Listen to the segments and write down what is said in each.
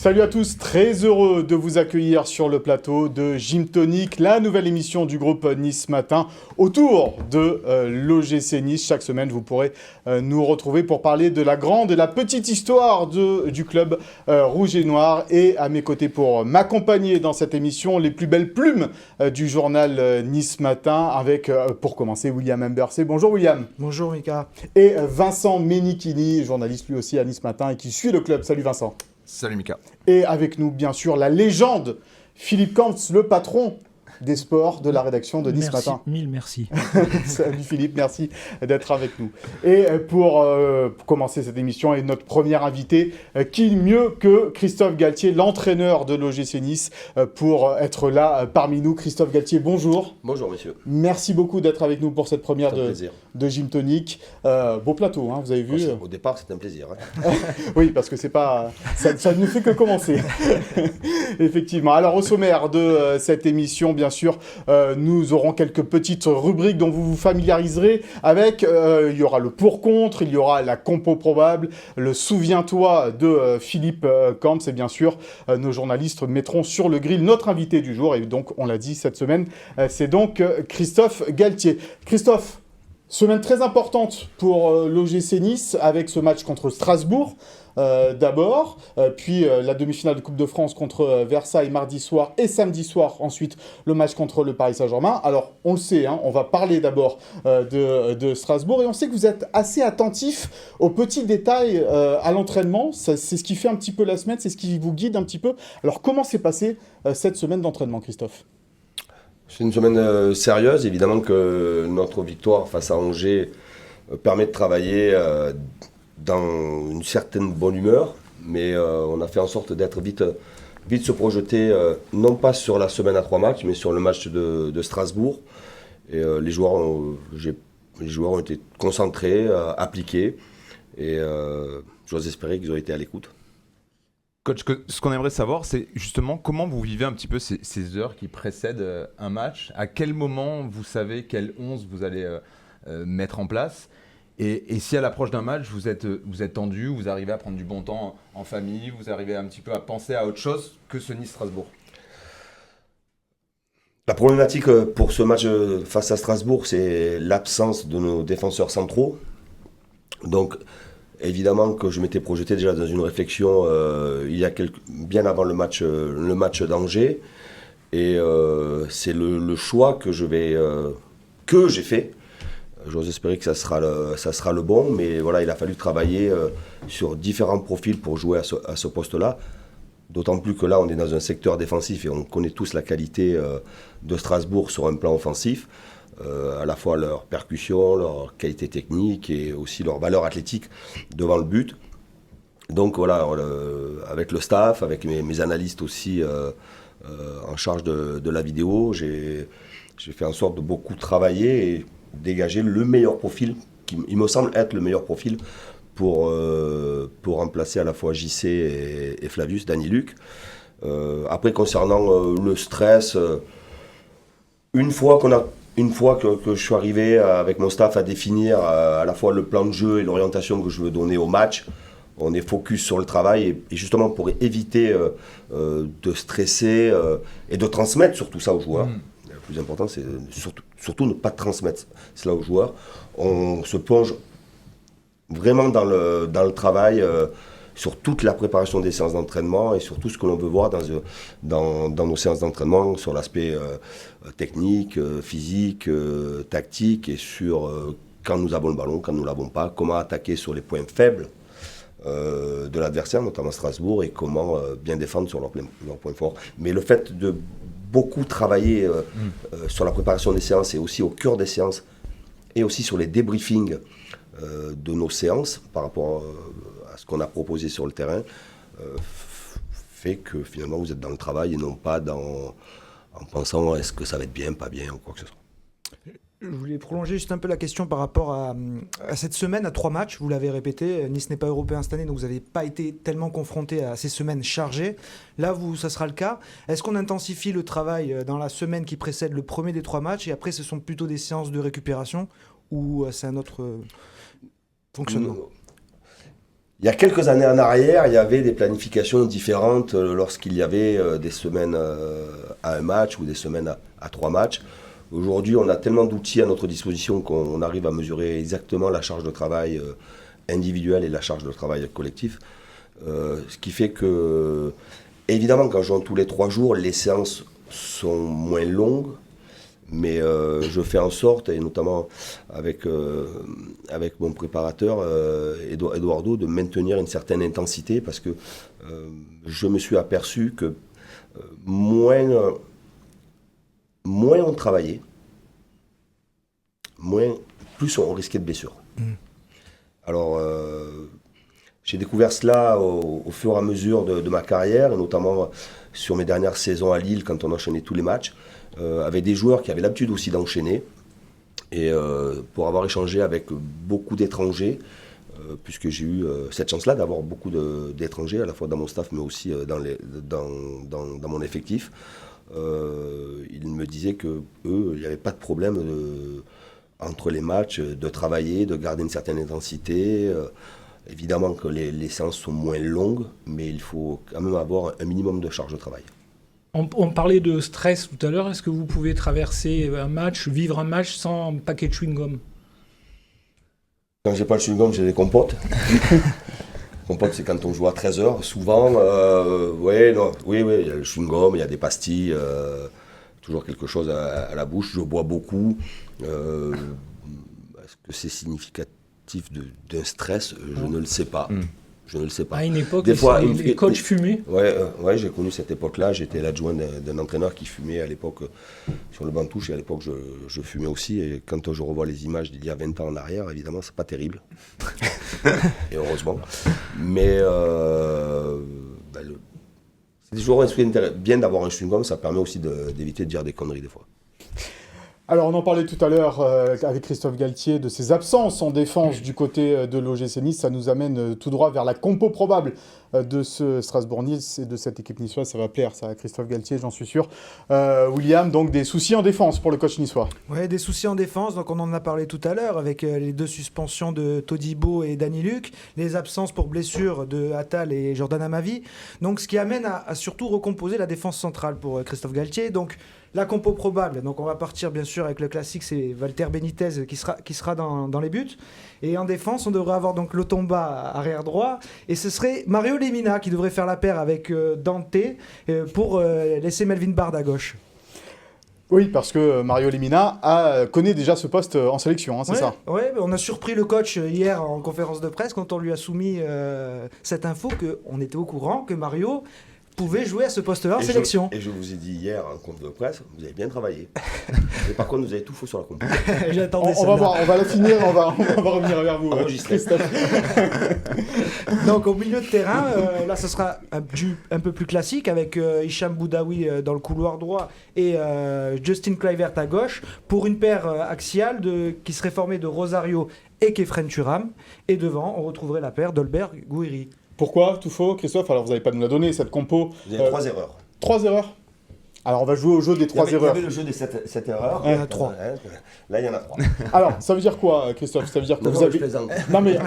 Salut à tous, très heureux de vous accueillir sur le plateau de Gym Tonic, la nouvelle émission du groupe Nice Matin autour de l'OGC Nice. Chaque semaine, vous pourrez nous retrouver pour parler de la grande et la petite histoire du club rouge et noir. Et à mes côtés pour m'accompagner dans cette émission, les plus belles plumes du journal Nice Matin avec, pour commencer, William Mbercé. Bonjour William. Bonjour Mika. Et Vincent Menichini, journaliste lui aussi à Nice Matin et qui suit le club. Salut Vincent. Salut Mika. Et avec nous, bien sûr, la légende, Philippe Kampf, le patron des sports de la rédaction de Nice Matin. Mille merci. Salut Philippe, merci d'être avec nous. Et pour commencer cette émission, et notre premier invité, qui mieux que Christophe Galtier, l'entraîneur de l'OGC Nice, pour être là parmi nous. Christophe Galtier, bonjour. Bonjour messieurs. Merci beaucoup d'être avec nous pour cette première de Gym Tonic. Beau plateau, hein, vous avez vu. Au départ, c'est un plaisir. Hein. Oui, parce que c'est pas, ça ne fait que commencer. Effectivement. Alors au sommaire de cette émission, bien sûr, nous aurons quelques petites rubriques dont vous vous familiariserez avec. Il y aura le pour-contre, il y aura la compo probable, le souviens-toi de Philippe Kampf, et bien sûr, nos journalistes mettront sur le grill notre invité du jour. Et donc, on l'a dit cette semaine, c'est donc Christophe Galtier. Christophe, semaine très importante pour l'OGC Nice avec ce match contre Strasbourg. D'abord, puis la demi-finale de Coupe de France contre Versailles mardi soir et samedi soir, ensuite le match contre le Paris Saint-Germain. Alors on le sait, hein, on va parler d'abord de Strasbourg et on sait que vous êtes assez attentif aux petits détails à l'entraînement. C'est ce qui fait un petit peu la semaine, c'est ce qui vous guide un petit peu. Alors comment s'est passée cette semaine d'entraînement, Christophe ? C'est une semaine sérieuse, évidemment que notre victoire face à Angers permet de travailler dans une certaine bonne humeur, mais on a fait en sorte d'être vite se projeter, non pas sur la semaine à 3 matchs, mais sur le match de Strasbourg. Et les joueurs ont été concentrés, appliqués, et j'ose espérer qu'ils ont été à l'écoute. Coach, ce qu'on aimerait savoir, c'est justement comment vous vivez un petit peu ces heures qui précèdent un match. À quel moment vous savez quel 11 vous allez mettre en place ? Et si à l'approche d'un match, vous êtes tendu, vous arrivez à prendre du bon temps en famille, vous arrivez un petit peu à penser à autre chose que ce Nice-Strasbourg ? La problématique pour ce match face à Strasbourg, c'est l'absence de nos défenseurs centraux. Donc, évidemment que je m'étais projeté déjà dans une réflexion bien avant le match d'Angers. Et c'est le choix que j'ai fait. J'ose espérer que ça sera le bon, mais voilà, il a fallu travailler sur différents profils pour jouer à ce poste-là. D'autant plus que là, on est dans un secteur défensif et on connaît tous la qualité de Strasbourg sur un plan offensif, à la fois leur percussion, leur qualité technique et aussi leur valeur athlétique devant le but. Donc voilà, avec le staff, avec mes analystes aussi en charge de la vidéo, j'ai fait en sorte de beaucoup travailler et dégager le meilleur profil, il me semble être le meilleur profil pour remplacer à la fois JC et Flavius, Dany Luc. Après, concernant le stress, une fois que je suis arrivé avec mon staff à définir à la fois le plan de jeu et l'orientation que je veux donner au match, on est focus sur le travail et justement pour éviter de stresser et de transmettre surtout ça aux joueurs. Le plus important, c'est surtout ne pas transmettre cela aux joueurs. On se plonge vraiment dans le travail sur toute la préparation des séances d'entraînement et sur tout ce que l'on veut voir dans nos séances d'entraînement, sur l'aspect technique, physique, tactique et sur quand nous avons le ballon, quand nous ne l'avons pas, comment attaquer sur les points faibles de l'adversaire, notamment Strasbourg, et comment bien défendre sur leurs points forts. Mais le fait de beaucoup travailler sur la préparation des séances et aussi au cœur des séances et aussi sur les débriefings de nos séances par rapport à ce qu'on a proposé sur le terrain fait que finalement vous êtes dans le travail et non pas en pensant est-ce que ça va être bien, pas bien ou quoi que ce soit. Je voulais prolonger juste un peu la question par rapport à cette semaine, à 3 matchs. Vous l'avez répété, Nice n'est pas européen cette année, donc vous n'avez pas été tellement confronté à ces semaines chargées. Là, ça sera le cas. Est-ce qu'on intensifie le travail dans la semaine qui précède le premier des 3 matchs et après ce sont plutôt des séances de récupération ou c'est un autre fonctionnement ? Il y a quelques années en arrière, il y avait des planifications différentes lorsqu'il y avait des semaines à un match ou des semaines à 3 matchs. Aujourd'hui, on a tellement d'outils à notre disposition qu'on arrive à mesurer exactement la charge de travail individuelle et la charge de travail collectif. Ce qui fait que, évidemment, quand je joue tous les 3 jours, les séances sont moins longues. Mais je fais en sorte, et notamment avec mon préparateur, Eduardo, de maintenir une certaine intensité parce que je me suis aperçu que moins on travaillait, plus on risquait de blessures. Alors, j'ai découvert cela au fur et à mesure de ma carrière, et notamment sur mes dernières saisons à Lille, quand on enchaînait tous les matchs. Avec des joueurs qui avaient l'habitude aussi d'enchaîner. Et pour avoir échangé avec beaucoup d'étrangers, puisque j'ai eu cette chance-là d'avoir beaucoup d'étrangers, à la fois dans mon staff, mais aussi dans mon effectif, ils me disaient qu'eux, il n'y avait pas de problème entre les matchs, de travailler, de garder une certaine intensité. Évidemment que les séances sont moins longues, mais il faut quand même avoir un minimum de charge de travail. On parlait de stress tout à l'heure. Est-ce que vous pouvez traverser un match, vivre un match sans un paquet de chewing-gum? Quand j'ai pas le chewing-gum, j'ai des compotes. Compote, c'est quand on joue à 13h. Souvent, oui, il y a le chewing-gum, il y a des pastilles, toujours quelque chose à la bouche. Je bois beaucoup. Est-ce que c'est significatif d'un stress? Je ne le sais pas. Je ne le sais pas. À une époque, des fois, les coachs fumaient. Ouais, j'ai connu cette époque-là. J'étais l'adjoint d'un entraîneur qui fumait à l'époque sur le banc de touche. Et à l'époque, je fumais aussi. Et quand je revois les images d'il y a 20 ans en arrière, évidemment, c'est pas terrible. Et heureusement. Mais c'est toujours bien d'avoir un chewing-gum. Ça permet aussi d'éviter de dire des conneries des fois. Alors, on en parlait tout à l'heure avec Christophe Galtier de ses absences en défense du côté de l'OGC Nice. Ça nous amène tout droit vers la compo probable de ce Strasbourg-Nice et de cette équipe niçoise. Ça va plaire, ça, à Christophe Galtier, j'en suis sûr. William, donc des soucis en défense pour le coach niçois. Oui, des soucis en défense. Donc, on en a parlé tout à l'heure avec les 2 suspensions de Todibo et Dany Luc, les absences pour blessure de Attal et Jordan Amavi. Donc, ce qui amène à surtout recomposer la défense centrale pour Christophe Galtier. Donc, la compo probable, donc on va partir bien sûr avec le classique, c'est Walter Benitez qui sera dans les buts. Et en défense, on devrait avoir donc Lotomba arrière droit. Et ce serait Mario Lemina qui devrait faire la paire avec Dante pour laisser Melvin Bard à gauche. Oui, parce que Mario Lemina connaît déjà ce poste en sélection, c'est ça? Oui, on a surpris le coach hier en conférence de presse quand on lui a soumis cette info qu'on était au courant que Mario pouvait jouer à ce poste-là en sélection. Et je vous ai dit hier en conférence de presse, vous avez bien travaillé. Mais par contre, vous avez tout faux sur la compo. J'attendais on va voir, on va la finir, on va revenir vers vous, Christophe. Donc au milieu de terrain, là ce sera un peu plus classique avec Hicham Boudaoui dans le couloir droit et Justin Kluivert à gauche pour une paire axiale qui serait formée de Rosario et Kefren Turam. Et devant, on retrouverait la paire Dolberg-Gouiri. Pourquoi tout faux, Christophe? Alors vous n'avez pas nous la donné, cette compo. Vous avez 3 erreurs. 3 erreurs? Alors on va jouer au jeu des 3 erreurs. Il y avait le jeu des 7 erreurs. Il y en a 3. Là, il y en a 3. Alors, ça veut dire quoi, Christophe? Ça veut dire que vous avez... Je plaisante. Non mais,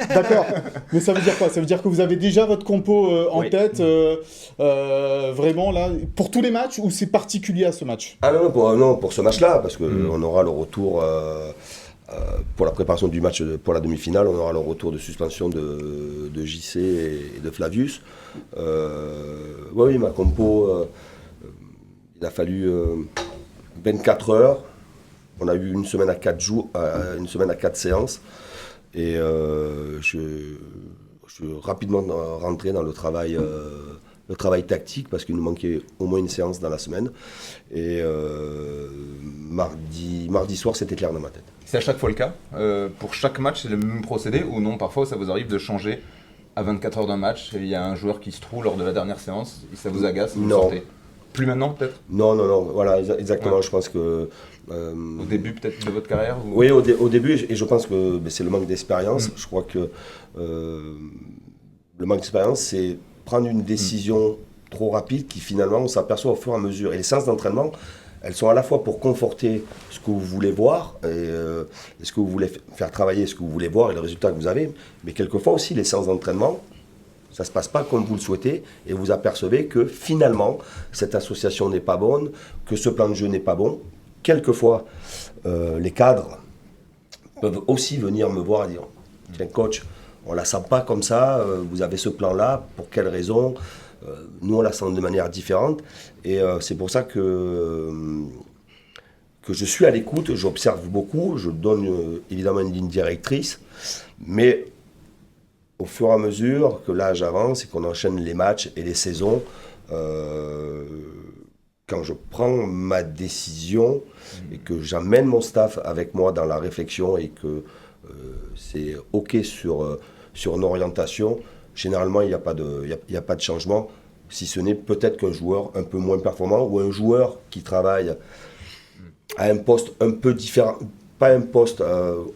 d'accord. Mais ça veut dire quoi? Ça veut dire que vous avez déjà votre compo en tête, vraiment là, pour tous les matchs, ou c'est particulier à ce match? Ah non, pour ce match-là, parce qu'on aura le retour... pour la préparation du match pour la demi-finale, on aura le retour de suspension de JC et de Flavius. Oui, ma compo, il a fallu 24 heures. On a eu une semaine à 4 jours, une semaine à 4 séances. Et je suis rapidement rentré dans le travail tactique parce qu'il nous manquait au moins une séance dans la semaine. Et mardi soir, c'était clair dans ma tête. C'est à chaque fois le cas? Pour chaque match, c'est le même procédé ou non? Parfois, ça vous arrive de changer à 24 heures d'un match et il y a un joueur qui se trouve lors de la dernière séance et ça vous agace? Vous sortez? Plus maintenant, peut-être? Non, voilà, exactement. Ouais. Je pense que... au début, peut-être, de votre carrière ou... Oui, au début, et je pense que c'est le manque d'expérience. Je crois que le manque d'expérience, c'est prendre une décision trop rapide qui, finalement, on s'aperçoit au fur et à mesure. Et les séances d'entraînement, elles sont à la fois pour conforter ce que vous voulez voir, et ce que vous voulez faire travailler, ce que vous voulez voir et le résultat que vous avez, mais quelquefois aussi les séances d'entraînement, ça ne se passe pas comme vous le souhaitez, et vous apercevez que finalement, cette association n'est pas bonne, que ce plan de jeu n'est pas bon. Quelquefois, les cadres peuvent aussi venir me voir et dire « Tiens coach, on ne la sent pas comme ça, vous avez ce plan-là, pour quelle raison ?» Nous, on la sent de manière différente, et c'est pour ça que je suis à l'écoute, j'observe beaucoup, je donne évidemment une ligne directrice, mais au fur et à mesure que l'âge avance et qu'on enchaîne les matchs et les saisons, quand je prends ma décision et que j'amène mon staff avec moi dans la réflexion et que c'est OK sur une orientation, généralement il n'y a pas de changement, si ce n'est peut-être qu'un joueur un peu moins performant ou un joueur qui travaille à un poste un peu différent, pas un poste,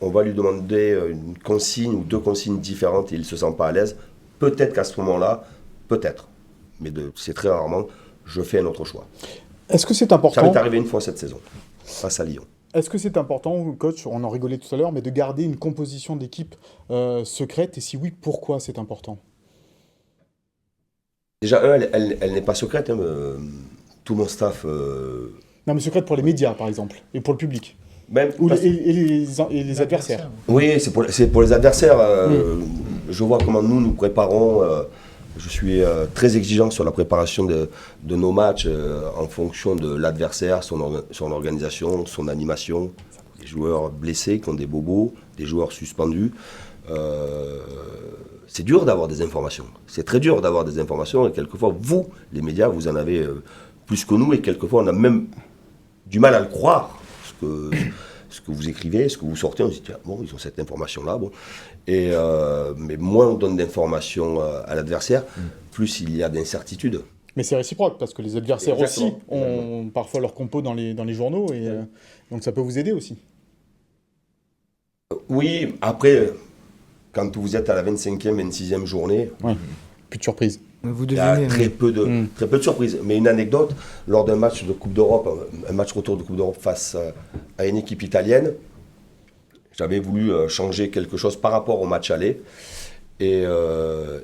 on va lui demander une consigne ou 2 consignes différentes et il ne se sent pas à l'aise, peut-être qu'à ce moment-là, peut-être, mais c'est très rarement, je fais un autre choix. Est-ce que c'est important ? Ça m'est arrivé une fois cette saison, face à Lyon. Est-ce que c'est important, coach, on en rigolait tout à l'heure, mais de garder une composition d'équipe secrète ? Et si oui, pourquoi c'est important ? Déjà, elle n'est pas secrète. Tout mon staff... Non, mais secrète pour les médias, par exemple, et pour le public. Même Et les adversaires. Oui, c'est pour les adversaires. Je vois comment nous préparons. Je suis très exigeant sur la préparation de nos matchs en fonction de l'adversaire, son organisation, son animation. Des joueurs blessés qui ont des bobos, des joueurs suspendus. C'est dur d'avoir des informations. C'est très dur d'avoir des informations et quelquefois, vous, les médias, vous en avez plus que nous et quelquefois, on a même du mal à le croire. Ce que vous écrivez, ce que vous sortez, on se dit, tiens, bon, ils ont cette information-là. Bon. Mais moins on donne d'informations à l'adversaire, plus il y a d'incertitudes. Mais c'est réciproque, parce que les adversaires Exactement. aussi ont parfois leur compo dans les journaux, et donc ça peut vous aider aussi. Oui, après, quand vous êtes à la 25e, 26e journée, Plus de surprise. Vous il y a devinez. très peu de surprises. Mais une anecdote, lors d'un match de Coupe d'Europe, un match retour de Coupe d'Europe face à une équipe italienne, j'avais voulu changer quelque chose par rapport au match aller. Et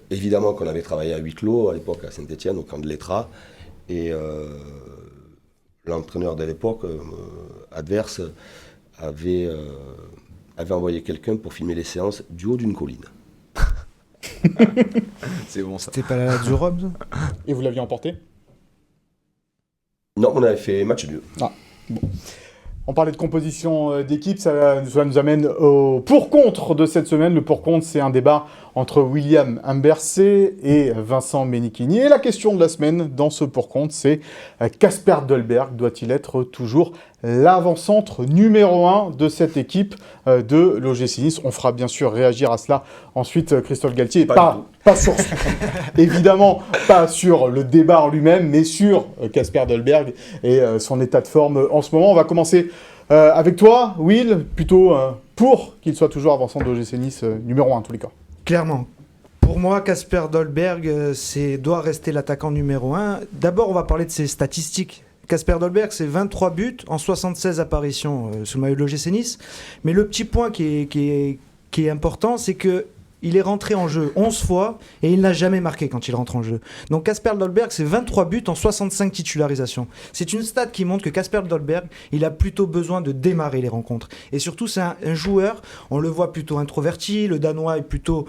évidemment qu'on avait travaillé à huis clos à l'époque à Saint-Etienne, au camp de l'Etra. Et l'entraîneur de l'époque, adverse, avait envoyé quelqu'un pour filmer les séances du haut d'une colline. C'est bon ça. C'était pas la Lazio Rome, ça ? Et vous l'aviez emporté ? Non, on avait fait match nul. On parlait de composition d'équipe, ça nous amène au pour-contre de cette semaine. Le pour-contre, c'est un débat entre William Ambersé et Vincent Menichini. Et la question de la semaine dans ce pour-contre, c'est Kasper Dolberg doit-il être toujours l'avant-centre numéro 1 de cette équipe de l'OGC Nice ? On fera bien sûr réagir à cela ensuite Christophe Galtier. Pas sur, évidemment, pas sur le débat en lui-même, mais sur Kasper Dolberg et son état de forme en ce moment. On va commencer avec toi, Will, plutôt pour qu'il soit toujours avant-centre de l'OGC Nice numéro 1 en tous les cas. Clairement. Pour moi, Kasper Dolberg doit rester l'attaquant numéro 1. D'abord, on va parler de ses statistiques. Kasper Dolberg, c'est 23 buts en 76 apparitions sous le maillot de l'OGC Nice. Mais le petit point qui est important, c'est que il est rentré en jeu 11 fois et il n'a jamais marqué quand il rentre en jeu. Donc Kasper Dolberg, c'est 23 buts en 65 titularisations. C'est une stat qui montre que Kasper Dolberg, il a plutôt besoin de démarrer les rencontres. Et surtout, c'est un joueur, on le voit plutôt introverti, le Danois est plutôt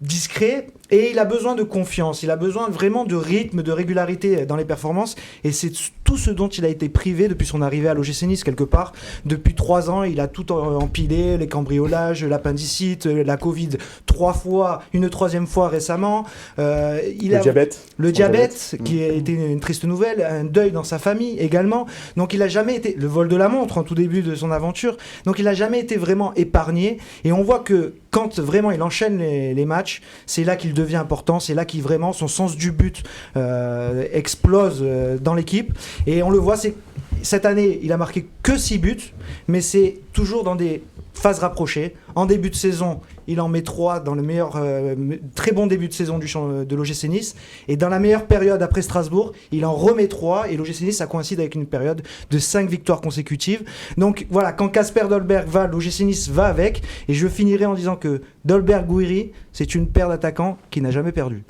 discret, et il a besoin de confiance, il a besoin vraiment de rythme, de régularité dans les performances, et c'est tout ce dont il a été privé depuis son arrivée à l'OGC Nice quelque part. Depuis 3 ans, il a tout empilé, les cambriolages, l'appendicite, la Covid 3 fois, une 3e fois récemment. Le diabète, qui a été une triste nouvelle, un deuil dans sa famille également. Donc il n'a jamais été, le vol de la montre en tout début de son aventure, donc il n'a jamais été vraiment épargné, et on voit que quand vraiment il enchaîne les matchs, c'est là qu'il devient important, c'est là qu'il vraiment, son sens du but explose dans l'équipe. Et on le voit, cette année, il a marqué que 6 buts, mais c'est toujours dans des phase rapprochée. En début de saison, il en met 3 dans le meilleur, très bon début de saison de l'OGC Nice. Et dans la meilleure période après Strasbourg, il en remet 3. Et l'OGC Nice, ça coïncide avec une période de 5 victoires consécutives. Donc voilà, quand Kasper Dolberg va, l'OGC Nice va avec. Et je finirai en disant que Dolberg-Gouiri, c'est une paire d'attaquants qui n'a jamais perdu.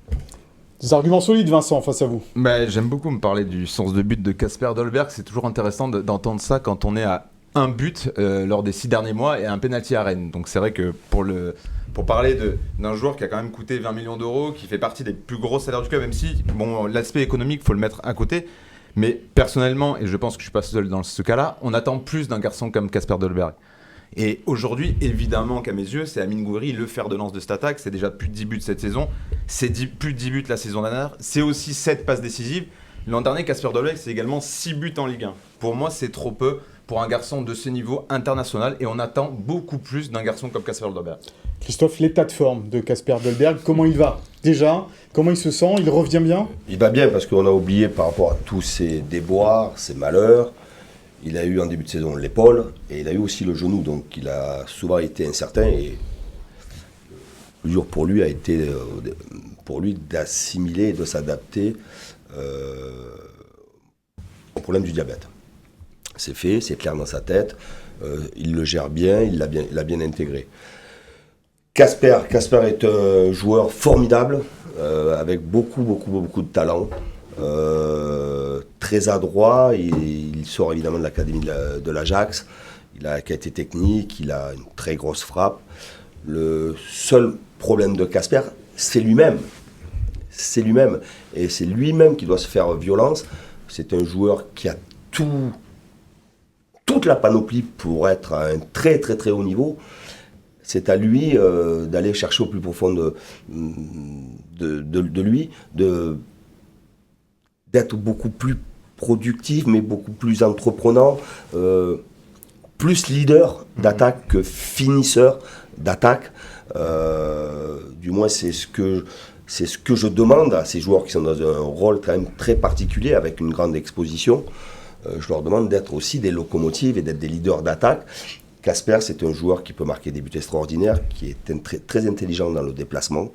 Des arguments solides, Vincent, face à vous. J'aime beaucoup me parler du sens de but de Kasper Dolberg. C'est toujours intéressant d'entendre ça quand on est à un but lors des 6 derniers mois et un penalty à Rennes. Donc c'est vrai que pour parler d'un joueur qui a quand même coûté 20 millions d'euros, qui fait partie des plus gros salaires du club, même si l'aspect économique, il faut le mettre à côté. Mais personnellement, et je pense que je ne suis pas seul dans ce cas-là, on attend plus d'un garçon comme Kasper Dolberg. Et aujourd'hui, évidemment qu'à mes yeux, c'est Amine Gouiri, le fer de lance de cette attaque. C'est déjà plus de 10 buts cette saison. C'est plus de 10 buts la saison dernière. C'est aussi 7 passes décisives. L'an dernier, Kasper Dolberg, c'est également 6 buts en Ligue 1. Pour moi, c'est trop peu pour un garçon de ce niveau international. Et on attend beaucoup plus d'un garçon comme Kasper Dolberg. Christophe, l'état de forme de Kasper Dolberg, comment il va déjà? Comment il se sent? Il revient bien? Il va bien parce qu'on a oublié par rapport à tous ses déboires, ses malheurs. Il a eu en début de saison l'épaule et il a eu aussi le genou, donc il a souvent été incertain et le dur pour lui a été d'assimiler et de s'adapter au problème du diabète. C'est fait, c'est clair dans sa tête, il le gère bien, il l'a bien intégré. Kasper est un joueur formidable, avec beaucoup de talent. Très adroit, il sort évidemment de l'académie de l'Ajax, il a qualité technique, il a une très grosse frappe. Le seul problème de Kasper, c'est lui-même. Et c'est lui-même qui doit se faire violence. C'est un joueur qui a toute la panoplie pour être à un très haut niveau. C'est à lui d'aller chercher au plus profond de lui, d'être beaucoup plus productif, mais beaucoup plus entreprenant, plus leader d'attaque que finisseur d'attaque. Du moins, c'est ce que je demande à ces joueurs qui sont dans un rôle quand même très particulier, avec une grande exposition. Je leur demande d'être aussi des locomotives et d'être des leaders d'attaque. Kasper, c'est un joueur qui peut marquer des buts extraordinaires, qui est très intelligent dans le déplacement,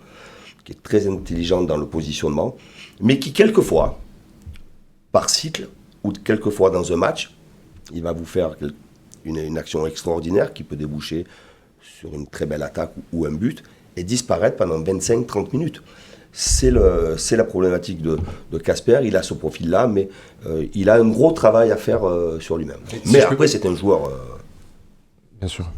qui est très intelligent dans le positionnement, mais qui quelquefois, par cycle, ou quelquefois dans un match, il va vous faire une action extraordinaire qui peut déboucher sur une très belle attaque ou un but, et disparaître pendant 25-30 minutes. C'est la problématique de Kasper. Il a ce profil-là, mais il a un gros travail à faire sur lui-même. Mais après, c'est un joueur... Bien sûr.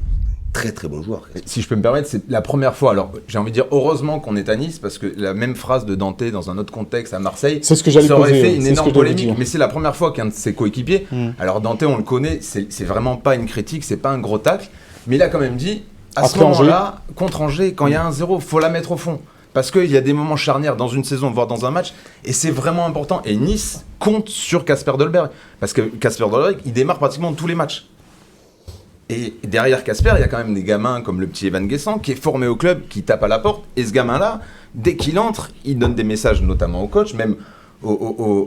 Très bon joueur. Si je peux me permettre, c'est la première fois. Alors, j'ai envie de dire heureusement qu'on est à Nice, parce que la même phrase de Dante dans un autre contexte à Marseille, c'est ce que j'allais ça aurait poser, fait une énorme polémique. dire. Mais c'est la première fois qu'un de ses coéquipiers, alors Dante, on le connaît, c'est vraiment pas une critique, c'est pas un gros tacle, mais il a quand même dit, à ce moment-là, contre Angers, quand il y a 1-0, faut la mettre au fond. Parce qu'il y a des moments charnières dans une saison, voire dans un match, et c'est vraiment important. Et Nice compte sur Kasper Dolberg, parce que Kasper Dolberg, il démarre pratiquement tous les matchs. Et derrière Kasper, il y a quand même des gamins comme le petit Evan Guessant, qui est formé au club, qui tape à la porte. Et ce gamin-là, dès qu'il entre, il donne des messages, notamment au coach, même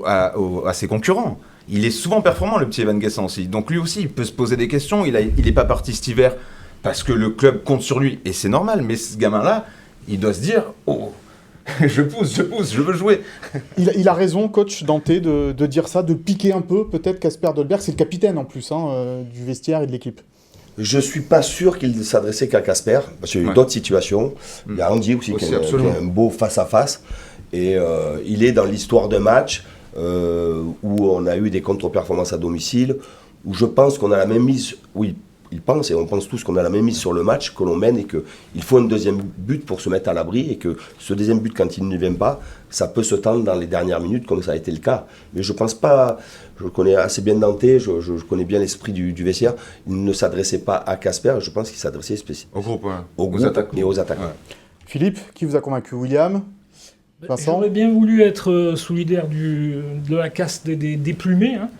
à ses concurrents. Il est souvent performant, le petit Evan Guessant aussi. Donc lui aussi, il peut se poser des questions. Il n'est pas parti cet hiver parce que le club compte sur lui. Et c'est normal, mais ce gamin-là, il doit se dire « Oh, je pousse, je veux jouer ». Il a raison, coach Dante, de dire ça, de piquer un peu, peut-être, Kasper Dolberg. C'est le capitaine, en plus, du vestiaire et de l'équipe. Je ne suis pas sûr qu'il s'adressait qu'à Kasper, parce qu'il y a eu d'autres situations. Il y a Andy aussi qui a un beau face-à-face. Et il est dans l'histoire d'un match où on a eu des contre-performances à domicile, où je pense qu'on a la même mise... Oui, il pense, et on pense tous qu'on a la même mise sur le match, que l'on mène, et qu'il faut un deuxième but pour se mettre à l'abri, et que ce deuxième but, quand il ne vient pas, ça peut se tendre dans les dernières minutes, comme ça a été le cas. Mais je ne pense pas... Je connais assez bien Dante, je connais bien l'esprit du vestiaire. Il ne s'adressait pas à Kasper, je pense qu'il s'adressait au groupe, ouais. Aux attaquants. Et aux attaquants. Ouais. Philippe, qui vous a convaincu? William? Vincent? J'aurais bien voulu être solidaire de la caste des plumés. Hein.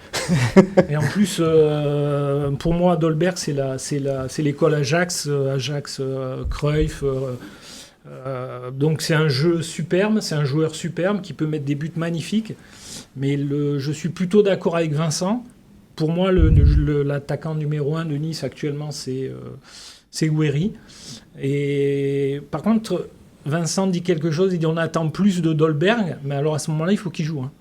Et en plus, pour moi, Dolberg, c'est l'école Ajax, Cruyff. Donc c'est un jeu superbe, c'est un joueur superbe qui peut mettre des buts magnifiques. Mais je suis plutôt d'accord avec Vincent. Pour moi, l'attaquant numéro 1 de Nice actuellement, c'est c'est Gouiri. Et par contre, Vincent dit quelque chose, il dit on attend plus de Dolberg, mais alors à ce moment-là, il faut qu'il joue. Hein.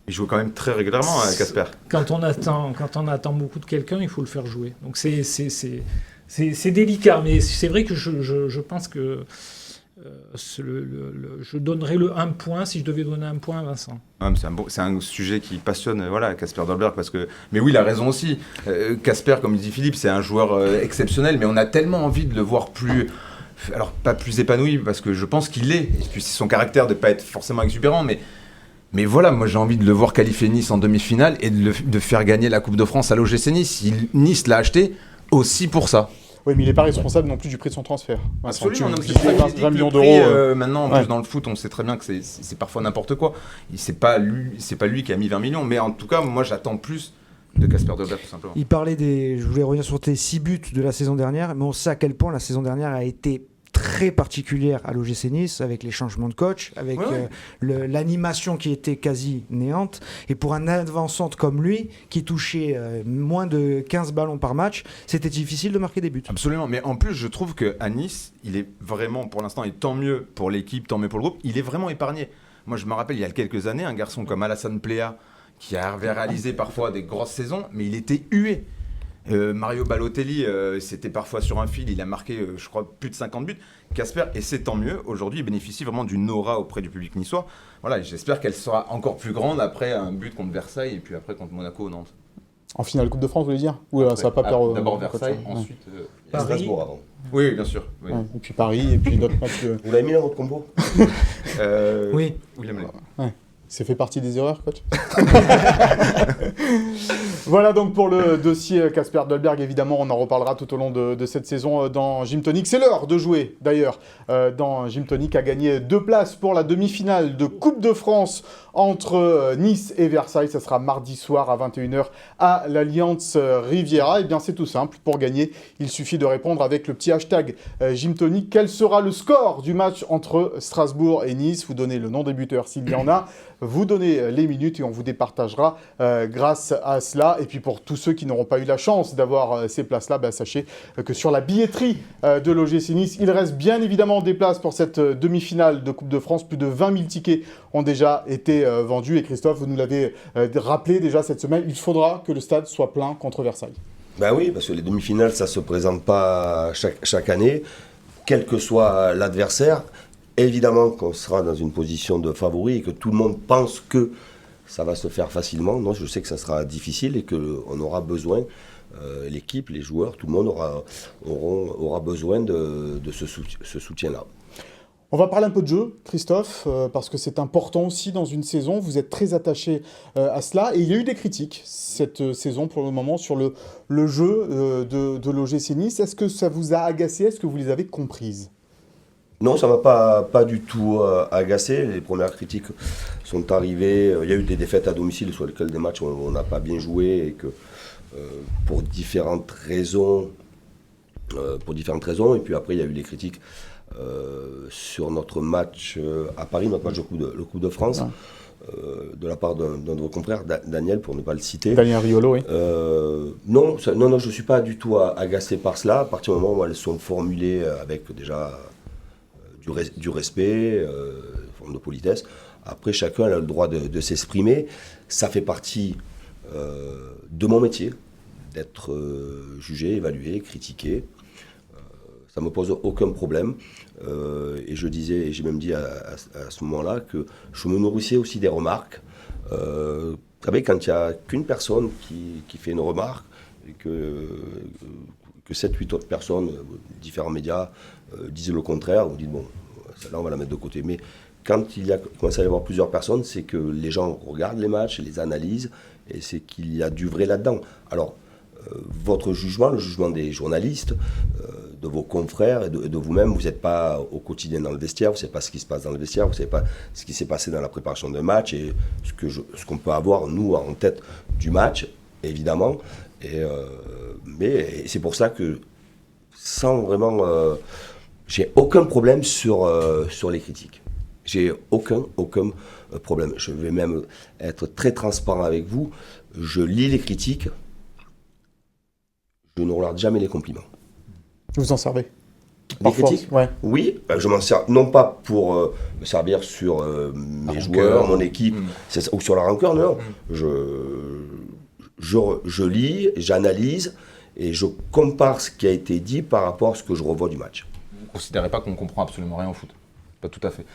Il joue quand même très régulièrement, Casper. Quand on attend beaucoup de quelqu'un, il faut le faire jouer. Donc c'est délicat, mais c'est vrai que je pense que je donnerais le 1 point si je devais donner 1 point à Vincent. C'est un sujet qui passionne Casper Dolberg, parce que... Mais oui, il a raison aussi. Casper, comme dit Philippe, c'est un joueur exceptionnel, mais on a tellement envie de le voir plus... Alors, pas plus épanoui, parce que je pense qu'il l'est. Et puis c'est son caractère de ne pas être forcément exubérant, mais voilà, moi j'ai envie de le voir qualifier Nice en demi-finale et de faire gagner la Coupe de France à l'OGC Nice. Nice l'a acheté aussi pour ça. Oui, mais il n'est pas responsable non plus du prix de son transfert. Absolument, Tu dis 20 millions d'euros. Maintenant, en plus, dans le foot, on sait très bien que c'est parfois n'importe quoi. C'est pas lui qui a mis 20 millions, mais en tout cas, moi j'attends plus de Casper Dolberg, tout simplement. Il parlait je voulais revenir sur tes 6 buts de la saison dernière, mais on sait à quel point la saison dernière a été très particulière à l'OGC Nice, avec les changements de coach, avec l'animation qui était quasi néante. Et pour un avant-centre comme lui, qui touchait moins de 15 ballons par match, c'était difficile de marquer des buts. Absolument, mais en plus, je trouve qu'à Nice, il est vraiment, pour l'instant, et tant mieux pour l'équipe, tant mieux pour le groupe, il est vraiment épargné. Moi, je me rappelle, il y a quelques années, un garçon comme Alassane Plea, qui avait réalisé parfois des grosses saisons, mais il était hué. Mario Balotelli, c'était parfois sur un fil, il a marqué, je crois, plus de 50 buts. Casper, et c'est tant mieux, aujourd'hui, il bénéficie vraiment d'une aura auprès du public niçois. Voilà, j'espère qu'elle sera encore plus grande après un but contre Versailles et puis après contre Monaco ou Nantes. En finale Coupe de France, vous voulez dire? Ou ça va pas perdre. D'abord Versailles, ensuite Strasbourg avant. Oui, bien sûr. Oui. Ouais, et puis Paris, et puis d'autres matchs. Vous l'avez mis dans votre combo? Oui. William Lay. Ouais. C'est fait partie des erreurs, coach. Voilà donc pour le dossier Casper Dolberg. Évidemment, on en reparlera tout au long de cette saison dans Gymtonic. C'est l'heure de jouer, d'ailleurs, dans Gymtonic, à gagner 2 places pour la demi-finale de Coupe de France entre Nice et Versailles. Ça sera mardi soir à 21h à l'Alliance Riviera. Et bien, c'est tout simple. Pour gagner, il suffit de répondre avec le petit hashtag Gymtonic. Quel sera le score du match entre Strasbourg et Nice? Vous donnez le nom des buteurs s'il y en a. Vous donnez les minutes et on vous départagera grâce à cela. Et puis pour tous ceux qui n'auront pas eu la chance d'avoir ces places-là, sachez que sur la billetterie de l'OGC Nice, il reste bien évidemment des places pour cette demi-finale de Coupe de France. Plus de 20 000 tickets ont déjà été vendus. Et Christophe, vous nous l'avez rappelé déjà cette semaine, il faudra que le stade soit plein contre Versailles. Ben oui, parce que les demi-finales, ça ne se présente pas chaque année, quel que soit l'adversaire. Évidemment qu'on sera dans une position de favori et que tout le monde pense que ça va se faire facilement. Non, je sais que ça sera difficile et qu'on aura besoin, l'équipe, les joueurs, tout le monde aura besoin de ce soutien-là. On va parler un peu de jeu, Christophe, parce que c'est important aussi dans une saison. Vous êtes très attaché à cela. Et il y a eu des critiques cette saison pour le moment sur le jeu de l'OGC Nice. Est-ce que ça vous a agacé? Est-ce que vous les avez comprises? Non, ça ne m'a pas du tout agacé. Les premières critiques sont arrivées. Il y a eu des défaites à domicile sur lesquelles des matchs on n'a pas bien joué et que pour différentes raisons. Et puis après, il y a eu des critiques sur notre match à Paris, notre match de Coupe de France, de la part d'un de vos confrères, Daniel, pour ne pas le citer. Daniel Riolo, oui. Non, je ne suis pas du tout agacé par cela. À partir du moment où elles sont formulées avec déjà du respect, forme de politesse. Après, chacun a le droit de s'exprimer. Ça fait partie de mon métier, d'être jugé, évalué, critiqué. Ça ne me pose aucun problème. Et je disais, et j'ai même dit à ce moment-là, que je me nourrissais aussi des remarques. Vous savez, quand il n'y a qu'une personne qui fait une remarque, et que 7-8 autres personnes, différents médias, disent le contraire, vous dites, bon, celle-là, on va la mettre de côté. Mais quand commence à y avoir plusieurs personnes, c'est que les gens regardent les matchs, les analysent, et c'est qu'il y a du vrai là-dedans. Alors, votre jugement, le jugement des journalistes, de vos confrères et de vous-même, vous n'êtes pas au quotidien dans le vestiaire, vous ne savez pas ce qui se passe dans le vestiaire, vous ne savez pas ce qui s'est passé dans la préparation d'un match et ce qu'on peut avoir, nous, en tête du match, évidemment. Mais c'est pour ça que, sans vraiment... j'ai aucun problème sur les critiques. J'ai aucun problème. Je vais même être très transparent avec vous. Je lis les critiques. Je ne regarde jamais les compliments. Vous en servez Des parfois. critiques Ouais. Oui, je m'en sers non pas pour me servir sur mes joueurs, mon équipe, ou sur la rancœur, non. Je lis, j'analyse et je compare ce qui a été dit par rapport à ce que je revois du match. Vous ne considérez pas qu'on comprend absolument rien au foot? Pas tout à fait.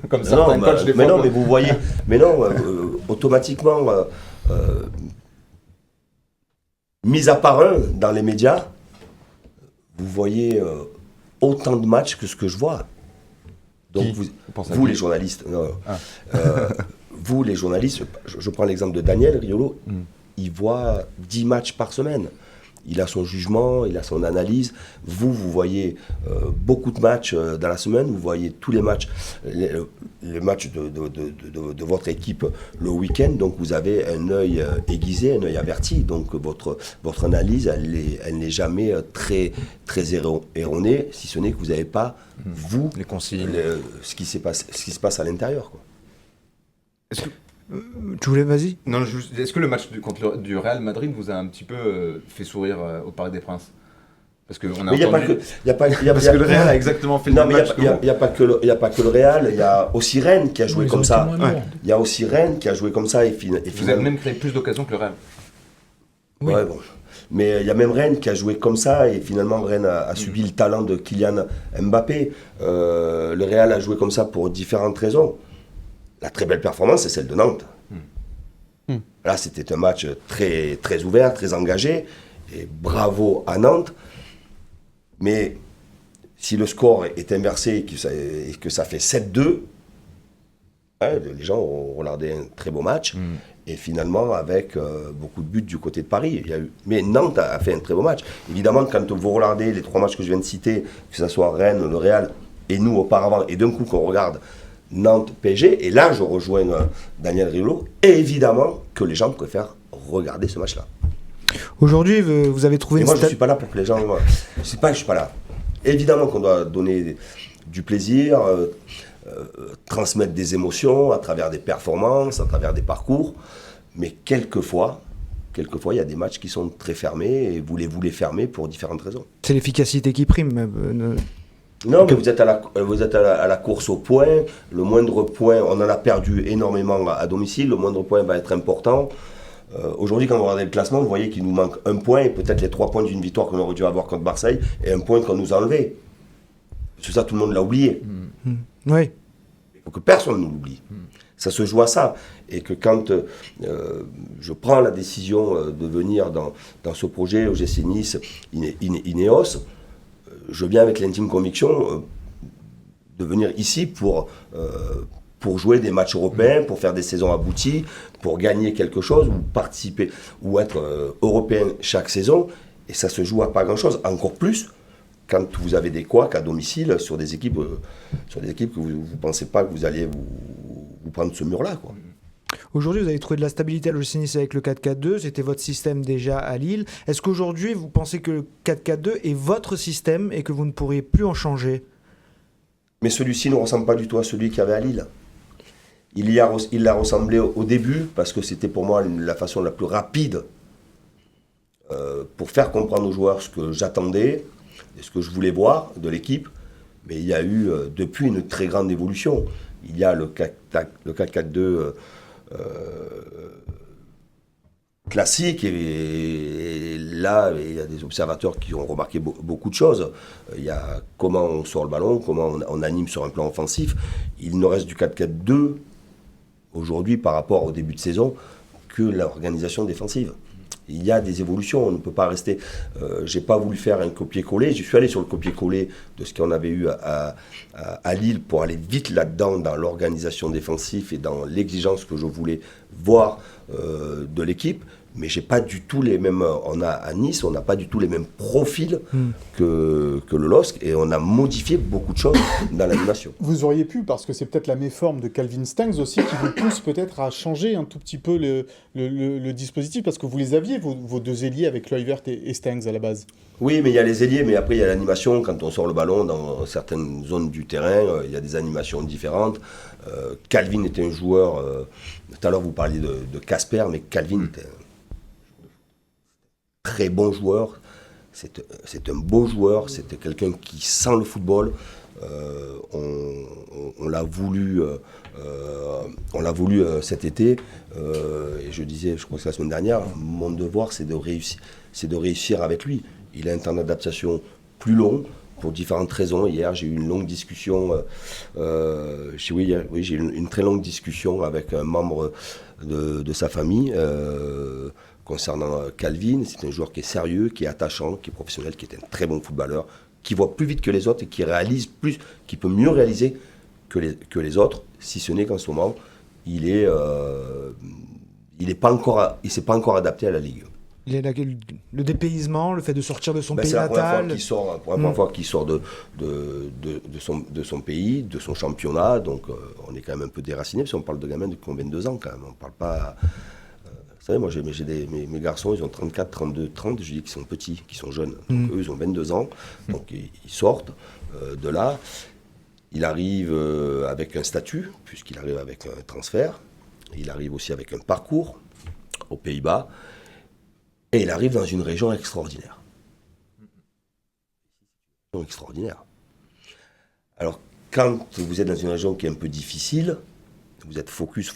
Comme Non, certains coachs des mais fois. non, mais vous voyez, mais non, automatiquement, mis à part un dans les médias, vous voyez autant de matchs que ce que je vois. Donc Qui pense à vous qui les journalistes, non, Ah. vous les journalistes, je prends l'exemple de Daniel Riolo, il voit 10 matchs par semaine. Il a son jugement, il a son analyse. Vous voyez beaucoup de matchs dans la semaine, vous voyez tous les matchs, les matchs de votre équipe le week-end, donc vous avez un œil aiguisé, un œil averti. Donc votre analyse, elle n'est jamais très erronée, si ce n'est que vous n'avez pas, vous, Les consignes. ce qui se passe à l'intérieur, quoi. Est-ce que, Tu voulais, vas-y. non, est-ce que le match contre du Real Madrid vous a un petit peu fait sourire au Parc des Princes? Parce qu'on a Mais il n'y a pas entendu... que... Parce que le Real a exactement fait le Non, même mais match que il vous. n'y a pas que le Real, il y a aussi Rennes qui a joué Ils ont comme été ça. moins lourds. Il y a aussi Rennes qui a joué comme ça et Vous avez finalement... même créé plus d'occasions que le Real. Oui. Ouais, bon. Mais il y a même Rennes qui a joué comme ça et finalement Rennes a subi le talent de Kylian Mbappé. Le Real a joué comme ça pour différentes raisons. La très belle performance, c'est celle de Nantes. Là, c'était un match très, très ouvert, très engagé. Et bravo à Nantes. Mais si le score est inversé et que ça fait 7-2, les gens ont regardé un très beau match. Et finalement, avec beaucoup de buts du côté de Paris. Mais Nantes a fait un très beau match. Évidemment, quand vous regardez les 3 matchs que je viens de citer, que ce soit Rennes, le Real et nous auparavant, et d'un coup qu'on regarde Nantes-PSG, et là je rejoins Daniel Riolo, évidemment que les gens préfèrent regarder ce match-là. Aujourd'hui, vous avez trouvé Et une moi je ne suis pas là pour que les gens... C'est pas que je suis pas là. Évidemment qu'on doit donner du plaisir, transmettre des émotions à travers des performances, à travers des parcours, mais quelquefois il y a des matchs qui sont très fermés, et vous les fermer pour différentes raisons. C'est l'efficacité qui prime. Non, mais vous êtes à la course au point. Le moindre point, on en a perdu énormément à domicile. Le moindre point va être important. Aujourd'hui, quand vous regardez le classement, vous voyez qu'il nous manque un point et peut-être les 3 points d'une victoire qu'on aurait dû avoir contre Marseille et un point qu'on nous a enlevé. C'est ça, tout le monde l'a oublié. Oui. Il faut que personne ne l'oublie. Ça se joue à ça. Et que quand je prends la décision de venir dans ce projet OGC Nice, Ineos, je viens avec l'intime conviction de venir ici pour jouer des matchs européens, pour faire des saisons abouties, pour gagner quelque chose, ou participer, ou être européen chaque saison. Et ça se joue à pas grand-chose. Encore plus quand vous avez des couacs à domicile sur des équipes que vous ne pensez pas que vous alliez vous prendre ce mur-là, quoi. Aujourd'hui, vous avez trouvé de la stabilité à l'OGC Nice avec le 4-4-2. C'était votre système déjà à Lille. Est-ce qu'aujourd'hui, vous pensez que le 4-4-2 est votre système et que vous ne pourriez plus en changer? Mais celui-ci ne ressemble pas du tout à celui qu'il y avait à Lille. Il l'a ressemblé au début parce que c'était pour moi la façon la plus rapide pour faire comprendre aux joueurs ce que j'attendais et ce que je voulais voir de l'équipe. Mais il y a eu depuis une très grande évolution. Il y a le 4-4-2 classique et là il y a des observateurs qui ont remarqué beaucoup de choses. Il y a comment on sort le ballon, comment on anime sur un plan offensif. Il ne reste du 4-4-2 aujourd'hui par rapport au début de saison que l'organisation défensive. Il y a des évolutions, on ne peut pas rester... j'ai pas voulu faire un copier-coller, je suis allé sur le copier-coller de ce qu'on avait eu à Lille pour aller vite là-dedans dans l'organisation défensive et dans l'exigence que je voulais voir de l'équipe, mais j'ai pas du tout les mêmes... à Nice, on n'a pas du tout les mêmes profils que le LOSC et on a modifié beaucoup de choses dans l'animation. Vous auriez pu, parce que c'est peut-être la méforme de Calvin Stengs aussi qui vous pousse peut-être à changer un tout petit peu le dispositif, parce que vous les aviez, vos 2 ailiers avec Kluivert et Stengs à la base. Oui, mais il y a les ailiers, mais après il y a l'animation. Quand on sort le ballon dans certaines zones du terrain, il y a des animations différentes. Calvin était un joueur... tout à l'heure vous parliez de Casper, mais Calvin était un très bon joueur, c'est un beau joueur, c'était quelqu'un qui sent le football. On l'a voulu cet été. Et je disais, je crois que c'est la semaine dernière, mon devoir, c'est de réussir avec lui. Il a un temps d'adaptation plus long, pour différentes raisons. Hier, j'ai eu une longue discussion, j'ai eu une très longue discussion avec un membre de sa famille concernant Calvin. C'est un joueur qui est sérieux, qui est attachant, qui est professionnel, qui est un très bon footballeur, qui voit plus vite que les autres et qui réalise plus, qui peut mieux réaliser que les autres, si ce n'est qu'en ce moment, il s'est pas encore adapté à la Ligue. Il est là, le dépaysement, le fait de sortir de son pays C'est la première natal. fois qu'il sort de son pays, de son championnat. Donc on est quand même un peu déraciné, parce qu'on parle de gamins de combien de 22 ans quand même. On parle pas. Vous savez, moi mes garçons, ils ont 34, 32, 30. Je dis qu'ils sont petits, qu'ils sont jeunes. Donc eux, ils ont 22 ans. Donc ils sortent de là. Il arrive avec un statut, puisqu'il arrive avec un transfert. Il arrive aussi avec un parcours aux Pays-Bas. Et il arrive dans une région extraordinaire. Extraordinaire. Alors, quand vous êtes dans une région qui est un peu difficile, vous êtes focus,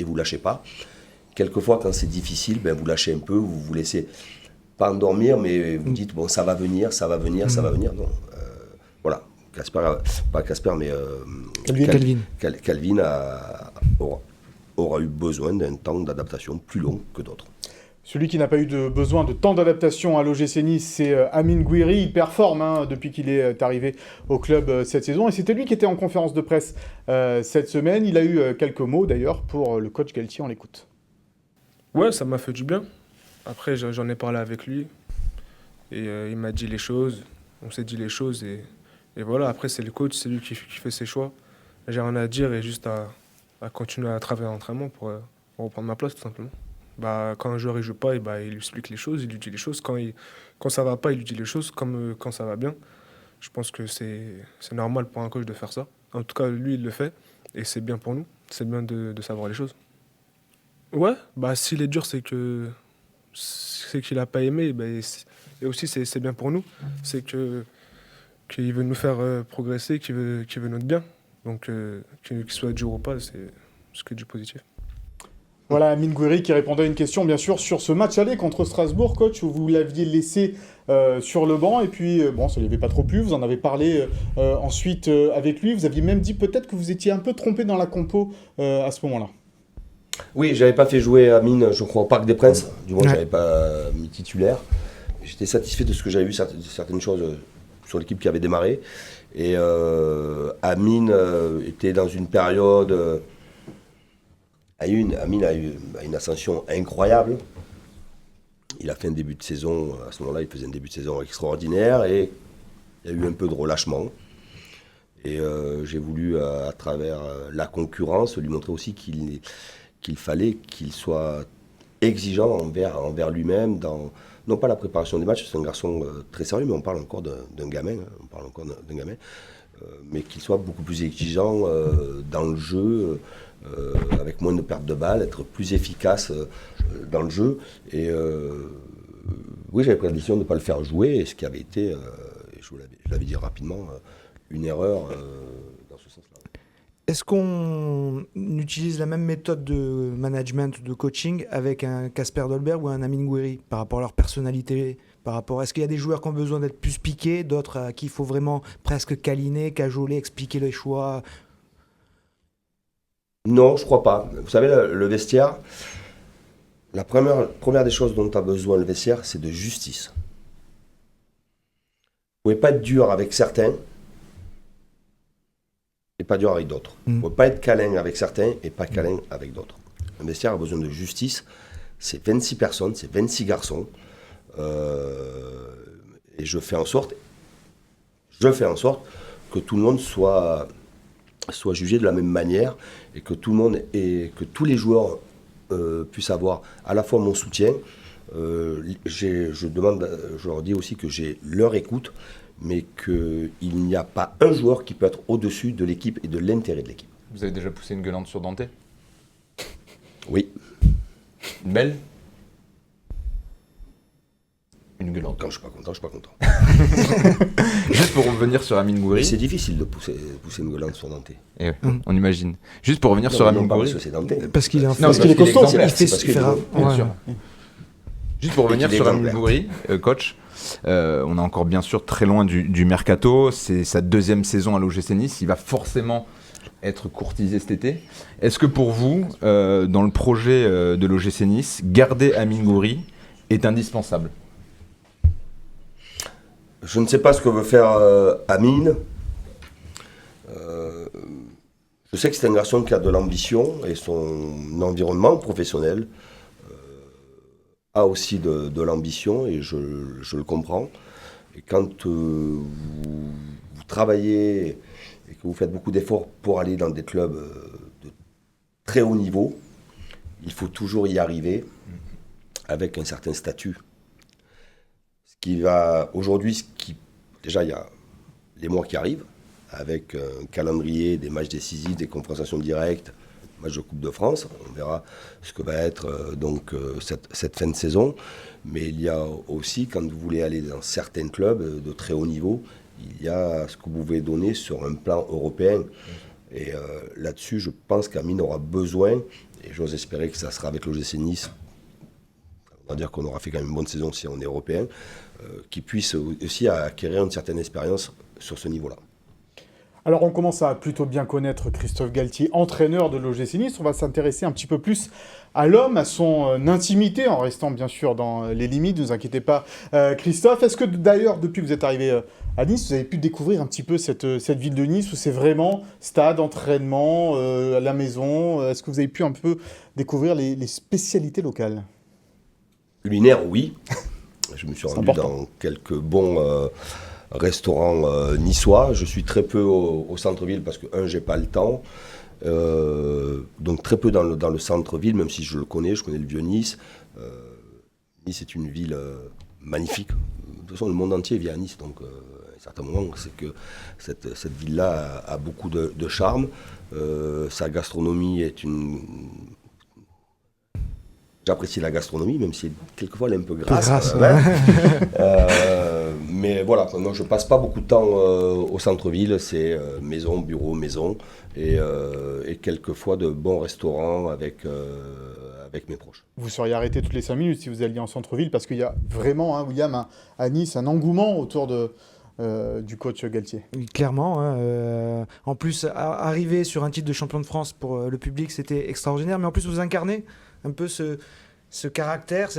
et vous ne lâchez pas. Quelquefois, quand c'est difficile, vous lâchez un peu, vous vous laissez pas endormir, mais vous dites, bon, ça va venir. Non, voilà. Calvin aura eu besoin d'un temps d'adaptation plus long que d'autres. Celui qui n'a pas eu besoin de temps d'adaptation à l'OGC Nice, c'est Amine Gouiri. Il performe depuis qu'il est arrivé au club cette saison. Et c'était lui qui était en conférence de presse cette semaine. Il a eu quelques mots d'ailleurs pour le coach Galtier. On l'écoute. Ouais, ça m'a fait du bien. Après, j'en ai parlé avec lui. Et il m'a dit les choses. On s'est dit les choses. Et voilà, après, c'est le coach, c'est lui qui fait ses choix. J'ai rien à dire et juste à continuer à travailler en entraînement pour reprendre ma place, tout simplement. Quand un joueur ne joue pas, il lui explique les choses, il lui dit les choses. Quand ça ne va pas, il lui dit les choses, comme quand ça va bien. Je pense que c'est normal pour un coach de faire ça. En tout cas, lui, il le fait. Et c'est bien pour nous. C'est bien de savoir les choses. Ouais, s'il est dur, c'est qu'il n'a pas aimé. Et aussi, c'est bien pour nous. C'est qu'il veut nous faire progresser, qu'il veut notre bien. Donc, qu'il soit dur ou pas, c'est que du positif. Voilà, Amine Gouiri qui répondait à une question, bien sûr, sur ce match aller contre Strasbourg, coach, où vous l'aviez laissé sur le banc, et puis, ça ne lui avait pas trop plu, vous en avez parlé ensuite avec lui, vous aviez même dit peut-être que vous étiez un peu trompé dans la compo à ce moment-là. Oui, j'avais pas fait jouer Amine, je crois, au Parc des Princes, du moins j'avais pas mis titulaire. J'étais satisfait de ce que j'avais vu, certaines choses sur l'équipe qui avait démarré, et Amine était dans une période... Amine a eu une ascension incroyable. Il a fait un début de saison, à ce moment-là, il faisait un début de saison extraordinaire et il y a eu un peu de relâchement. Et j'ai voulu, à travers la concurrence, lui montrer aussi qu'il fallait qu'il soit exigeant envers lui-même, non pas la préparation des matchs, c'est un garçon très sérieux, mais on parle encore d'un gamin, mais qu'il soit beaucoup plus exigeant dans le jeu, avec moins de pertes de balles, être plus efficace dans le jeu. Et oui, j'avais pris la décision de ne pas le faire jouer, et ce qui avait été, je l'avais dit rapidement, une erreur dans ce sens-là. Est-ce qu'on utilise la même méthode de management, de coaching avec un Kasper Dolberg ou un Amine Gouiri par rapport à leur personnalité, est-ce qu'il y a des joueurs qui ont besoin d'être plus piqués, d'autres à qui il faut vraiment presque câliner, cajoler, expliquer les choix? Non, je crois pas. Vous savez, le vestiaire, la première des choses dont a besoin le vestiaire, c'est de justice. Vous ne pouvez pas être dur avec certains et pas dur avec d'autres. Vous ne pouvez pas être câlin avec certains et pas câlin avec d'autres. Un vestiaire a besoin de justice. C'est 26 personnes, c'est 26 garçons. Et je fais en sorte que tout le monde soit jugé de la même manière et que tous les joueurs puissent avoir à la fois mon soutien. Je leur dis aussi que j'ai leur écoute, mais qu'il n'y a pas un joueur qui peut être au-dessus de l'équipe et de l'intérêt de l'équipe. Vous avez déjà poussé une gueulante sur Dante? Oui. Une belle? Une gueulante. Quand je suis pas content, je suis pas content. Juste pour revenir sur Amine Mais Gouiri. c'est difficile de pousser une gueulante sur Nantais. Eh ouais, on imagine. Juste pour revenir sur Amine Non, pas parce Gouiri. que c'est Nantais. Parce qu'il est un Non, Parce qu'il est costaud. exemplaire. Il fait parce ce qu'il est faire. Bien Ouais. sûr. Juste pour revenir qu'il est sur Amine exemplaire. Gouiri, coach, on est encore bien sûr très loin du mercato. C'est sa 2e saison à l'OGC Nice. Il va forcément être courtisé cet été. Est-ce que pour vous, dans le projet de l'OGC Nice, garder Amine Gouiri est indispensable? Je ne sais pas ce que veut faire Amine. Je sais que c'est un garçon qui a de l'ambition et son environnement professionnel a aussi de l'ambition et je le comprends. Et quand vous travaillez et que vous faites beaucoup d'efforts pour aller dans des clubs de très haut niveau, il faut toujours y arriver avec un certain statut. Aujourd'hui, déjà il y a les mois qui arrivent, avec un calendrier, des matchs décisifs, des confrontations directes, match de Coupe de France. On verra ce que va être cette fin de saison. Mais il y a aussi, quand vous voulez aller dans certains clubs de très haut niveau, il y a ce que vous pouvez donner sur un plan européen. Et là-dessus, je pense qu'Amine aura besoin, et j'ose espérer que ça sera avec l'OGC Nice, on va dire qu'on aura fait quand même une bonne saison si on est européen, qui puisse aussi acquérir une certaine expérience sur ce niveau-là. Alors, on commence à plutôt bien connaître Christophe Galtier, entraîneur de l'OGC Nice. On va s'intéresser un petit peu plus à l'homme, à son intimité, en restant bien sûr dans les limites. Ne vous inquiétez pas, Christophe. Est-ce que d'ailleurs, depuis que vous êtes arrivé à Nice, vous avez pu découvrir un petit peu cette ville de Nice, où c'est vraiment stade, entraînement, à la maison? Est-ce que vous avez pu un peu découvrir les spécialités locales? Culinaire, oui. Je me suis C'est rendu important. dans quelques bons restaurants niçois. Je suis très peu au centre-ville parce que, j'ai pas le temps. Donc très peu dans le centre-ville, même si je le connais, je connais le vieux Nice. Nice est une ville magnifique. De toute façon, le monde entier vient à Nice, donc à un certain moment, c'est que cette ville-là a beaucoup de charme. Sa gastronomie est une... J'apprécie la gastronomie, même si quelquefois elle est un peu grasse. Mais voilà, moi je passe pas beaucoup de temps au centre-ville, c'est maison, bureau, maison, et quelquefois de bons restaurants avec mes proches. Vous seriez arrêté toutes les 5 minutes si vous alliez en centre-ville, parce qu'il y a vraiment, William, à Nice, un engouement autour du coach Galtier. Oui, clairement. En plus, arriver sur un titre de champion de France pour le public, c'était extraordinaire. Mais en plus, vous incarnez un peu ce caractère,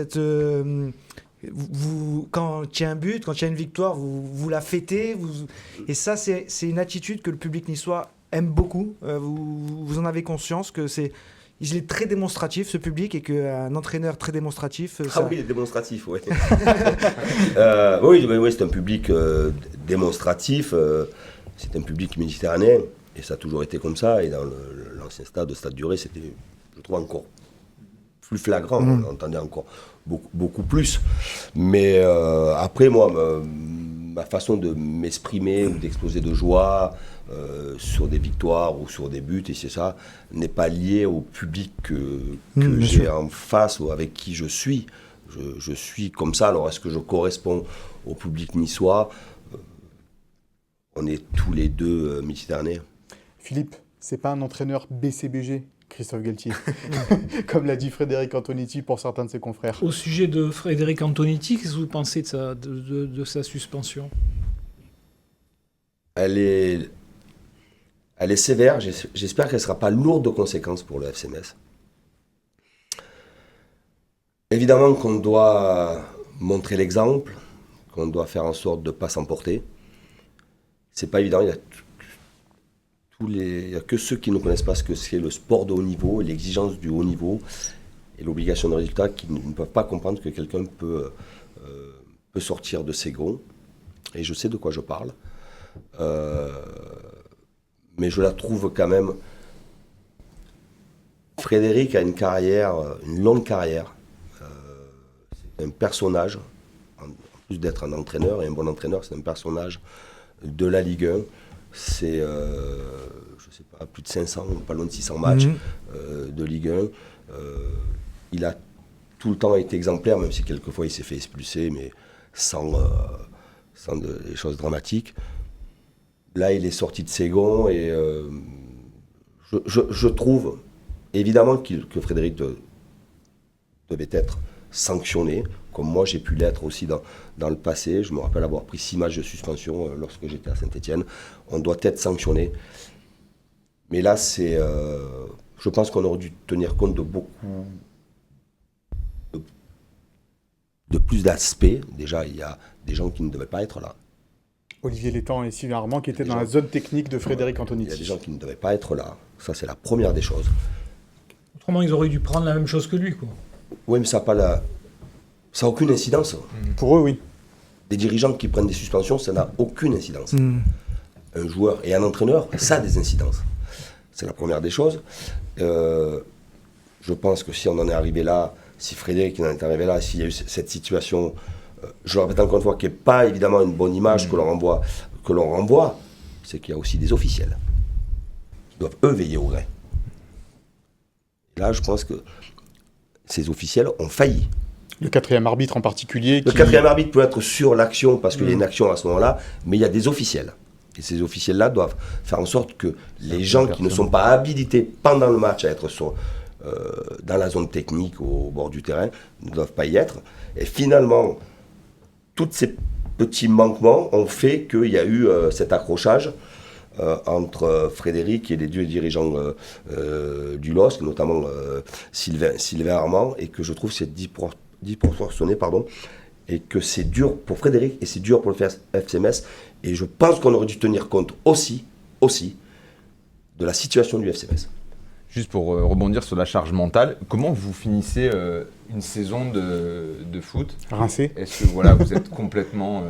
quand il y a un but, quand il y a une victoire, vous la fêtez. Et ça, c'est une attitude que le public niçois aime beaucoup. Vous en avez conscience que il est très démonstratif, ce public, et qu'un entraîneur très démonstratif... Ah oui, il est démonstratif, oui. Oui, c'est un public démonstratif. C'est un public méditerranéen, et ça a toujours été comme ça. Et dans l'ancien stade du Ré, c'était, je trouve, encore plus flagrant. On entendait encore beaucoup plus. Mais après, moi, ma façon de m'exprimer ou d'exploser de joie sur des victoires ou sur des buts, et c'est ça, n'est pas lié au public que j'ai en face ou avec qui je suis. Je suis comme ça. Alors, est-ce que je corresponds au public niçois? On est tous les deux méditerranéens. Philippe, c'est pas un entraîneur BCBG, Christophe Galtier, comme l'a dit Frédéric Antonetti pour certains de ses confrères. Au sujet de Frédéric Antonetti, qu'est-ce que vous pensez de sa suspension? Elle est sévère. J'espère qu'elle ne sera pas lourde de conséquences pour le FC Metz. Évidemment qu'on doit montrer l'exemple, qu'on doit faire en sorte de ne pas s'emporter. C'est pas évident. Il n'y a que ceux qui ne connaissent pas ce que c'est le sport de haut niveau, l'exigence du haut niveau et l'obligation de résultat qui ne peuvent pas comprendre que quelqu'un peut sortir de ses gonds. Et je sais de quoi je parle. Mais je la trouve quand même... Frédéric a une longue carrière. C'est un personnage, en plus d'être un entraîneur, et un bon entraîneur, c'est un personnage de la Ligue 1. C'est, je sais pas, plus de 500, pas loin de 600 matchs de Ligue 1. Il a tout le temps été exemplaire, même si quelquefois il s'est fait expulser, mais sans des choses dramatiques. Là, il est sorti de ses gonds et je trouve évidemment que Frédéric devait être sanctionné, comme moi j'ai pu l'être aussi dans le passé. Je me rappelle avoir pris 6 matchs de suspension lorsque j'étais à Saint-Étienne. On doit être sanctionné. Mais là, je pense qu'on aurait dû tenir compte de beaucoup de plus d'aspects. Déjà, il y a des gens qui ne devaient pas être là. Olivier Létang et Sylvain Armand qui étaient dans la gens- zone technique de Frédéric Il y a Antonetti. des gens qui ne devaient pas être là. Ça, c'est la première des choses. Autrement, ils auraient dû prendre la même chose que lui, quoi. Oui, mais ça n'a aucune incidence. Pour eux, oui. Des dirigeants qui prennent des suspensions, ça n'a aucune incidence. Mm. Un joueur et un entraîneur, ça a des incidences. C'est la première des choses. Je pense que si on en est arrivé là, si Frédéric en est arrivé là, s'il y a eu cette situation, je le répète encore une fois, qui n'est pas évidemment une bonne image que l'on renvoie, c'est qu'il y a aussi des officiels qui doivent, eux, veiller au grain. Et là, je pense que ces officiels ont failli. Le 4e arbitre en particulier. Le 4e arbitre peut être sur l'action parce qu'il y a une action à ce moment-là, mais il y a des officiels. Et ces officiels-là doivent faire en sorte que les gens qui ne sont pas habilités pendant le match à être dans la zone technique au bord du terrain ne doivent pas y être. Et finalement, tous ces petits manquements ont fait qu'il y a eu cet accrochage entre Frédéric et les deux dirigeants du LOSC, notamment Sylvain Armand, et que je trouve c'est disproportionné, et que c'est dur pour Frédéric et c'est dur pour le FCMS. Et je pense qu'on aurait dû tenir compte aussi de la situation du FCMS. Juste pour rebondir sur la charge mentale, comment vous finissez une saison de foot? Rincé. Est-ce que voilà, vous êtes complètement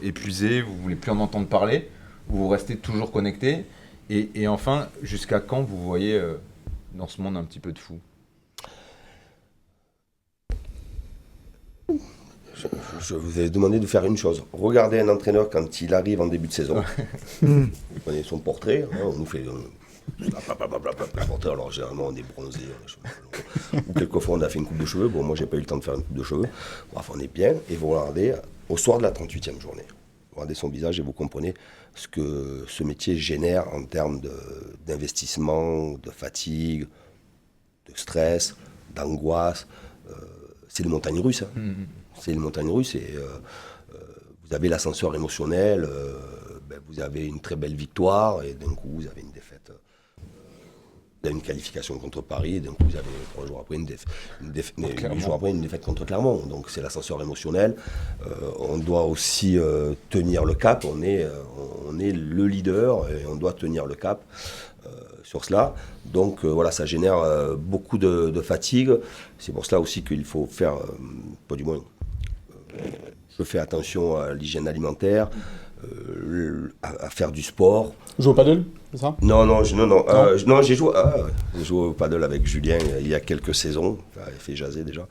épuisé, vous voulez plus en entendre parler, ou vous restez toujours connecté? Et enfin, jusqu'à quand vous voyez dans ce monde un petit peu de fou? Je vous ai demandé de faire une chose. Regardez un entraîneur quand il arrive en début de saison. Vous prenez son portrait, on nous fait... alors généralement on est bronzé, ou quelquefois on a fait une coupe de cheveux. Bon, moi j'ai pas eu le temps de faire une coupe de cheveux. Bref, on est bien. Et vous regardez au soir de la 38e journée. Vous regardez son visage et vous comprenez ce que ce métier génère en termes d'investissement, de fatigue, de stress, d'angoisse. C'est les montagnes russes. C'est les montagnes russes et vous avez l'ascenseur émotionnel, vous avez une très belle victoire et d'un coup vous avez une défaite. Vous avez une qualification contre Paris et d'un coup vous avez 3 jours après une défaite contre Clermont. Donc c'est l'ascenseur émotionnel. On doit aussi tenir le cap. On est le leader et on doit tenir le cap sur cela. Donc voilà, ça génère beaucoup de fatigue. C'est pour cela aussi qu'il faut faire, pas du moins, je fais attention à l'hygiène alimentaire, à faire du sport. Joue au paddle, c'est ça? Non, j'ai joué au paddle avec Julien il y a quelques saisons. Enfin, il fait jaser déjà.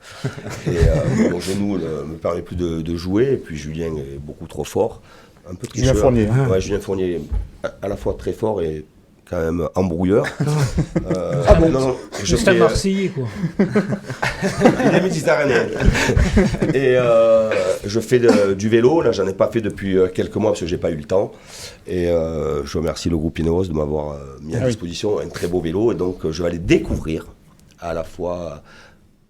Et mon genou ne me permet plus de jouer. Et puis Julien est beaucoup trop fort. Un peu tricheur. Julien Fournier. Ouais, Julien Fournier, à la fois très fort et quand même embrouilleur. Non, je C'est un fais, Marseillais, quoi. il est méditerranéen. Et je fais du vélo. Là, j'en ai pas fait depuis quelques mois parce que j'ai pas eu le temps. Et je remercie le groupe Ineos de m'avoir mis à disposition un très beau vélo. Et donc, je vais aller découvrir à la fois,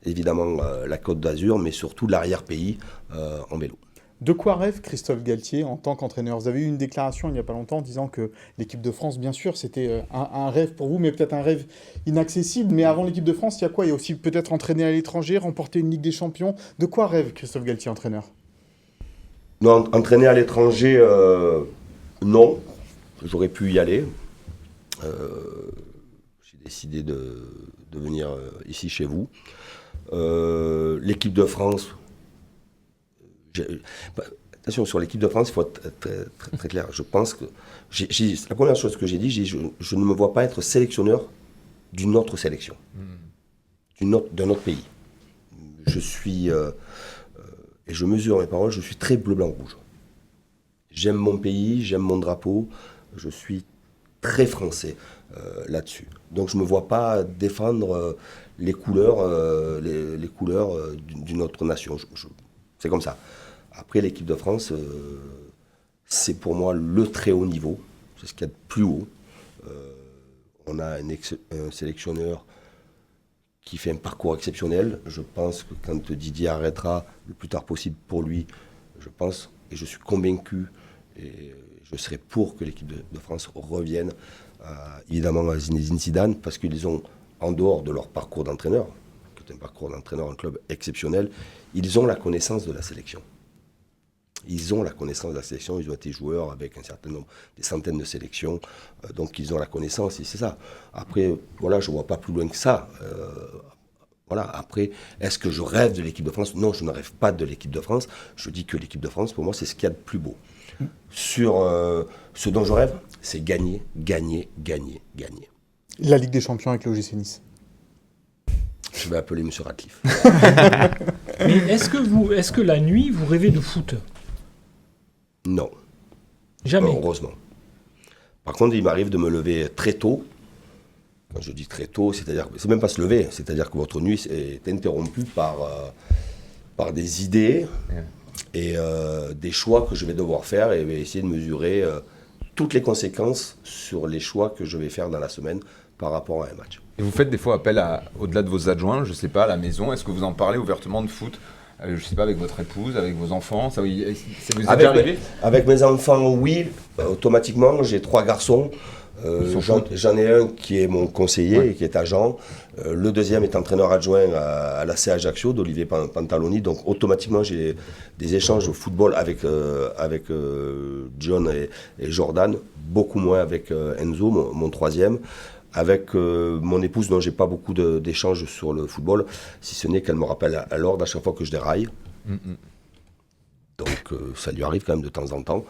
évidemment, la Côte d'Azur, mais surtout l'arrière-pays en vélo. De quoi rêve Christophe Galtier en tant qu'entraîneur? Vous avez eu une déclaration il n'y a pas longtemps disant que l'équipe de France, bien sûr, c'était un rêve pour vous, mais peut-être un rêve inaccessible. Mais avant l'équipe de France, il y a quoi? Il y a aussi peut-être entraîner à l'étranger, remporter une Ligue des Champions. De quoi rêve Christophe Galtier, entraîneur? Non, entraîner à l'étranger, non. J'aurais pu y aller. J'ai décidé de venir ici chez vous. L'équipe de France... Attention, sur l'équipe de France, il faut être très clair. Je pense que... la première chose que j'ai dit, je ne me vois pas être sélectionneur d'une autre sélection, d'un autre pays. Je suis... et je mesure mes paroles, je suis très bleu, blanc, rouge. J'aime mon pays, j'aime mon drapeau, je suis très français là-dessus. Donc je ne me vois pas défendre les couleurs d'une autre nation. C'est comme ça. Après, l'équipe de France, c'est pour moi le très haut niveau. C'est ce qu'il y a de plus haut. On a un sélectionneur qui fait un parcours exceptionnel. Je pense que quand Didier arrêtera le plus tard possible pour lui, je pense et je suis convaincu et je serai pour que l'équipe de France revienne évidemment à Zinedine Zidane parce qu'ils ont, en dehors de leur parcours d'entraîneur, qui est un parcours d'entraîneur en club exceptionnel, ils ont la connaissance de la sélection. Ils ont la connaissance de la sélection, ils ont été joueurs avec un certain nombre, des centaines de sélections, donc ils ont la connaissance et c'est ça. Après, voilà, je ne vois pas plus loin que ça. Voilà. Après, est-ce que je rêve de l'équipe de France ? Non, je ne rêve pas de l'équipe de France. Je dis que l'équipe de France, pour moi, c'est ce qu'il y a de plus beau. Sur ce dont je rêve, c'est gagner, gagner, gagner, gagner. La Ligue des Champions avec l'OGC Nice. Je vais appeler M. Ratcliffe. Mais est-ce que la nuit, vous rêvez de foot ? Non. Jamais. Heureusement. Par contre, il m'arrive de me lever très tôt. Quand je dis très tôt, c'est-à-dire c'est même pas se lever, c'est-à-dire que votre nuit est interrompue par des idées et des choix que je vais devoir faire et essayer de mesurer toutes les conséquences sur les choix que je vais faire dans la semaine par rapport à un match. Et vous faites des fois appel au-delà de vos adjoints, je sais pas, à la maison, est-ce que vous en parlez ouvertement de foot ? Je sais pas, avec votre épouse, avec vos enfants, ça vous est déjà arrivé ? Avec mes enfants, oui, automatiquement, j'ai 3 garçons. J'en ai un qui est mon conseiller et qui est agent. Le deuxième est entraîneur adjoint à l'AC Ajaccio d'Olivier Pantaloni. Donc automatiquement j'ai des échanges au football avec John et Jordan, beaucoup moins avec Enzo, mon troisième. Avec mon épouse, dont j'ai pas beaucoup d'échanges sur le football, si ce n'est qu'elle me rappelle à l'ordre à chaque fois que je déraille. Donc ça lui arrive quand même de temps en temps.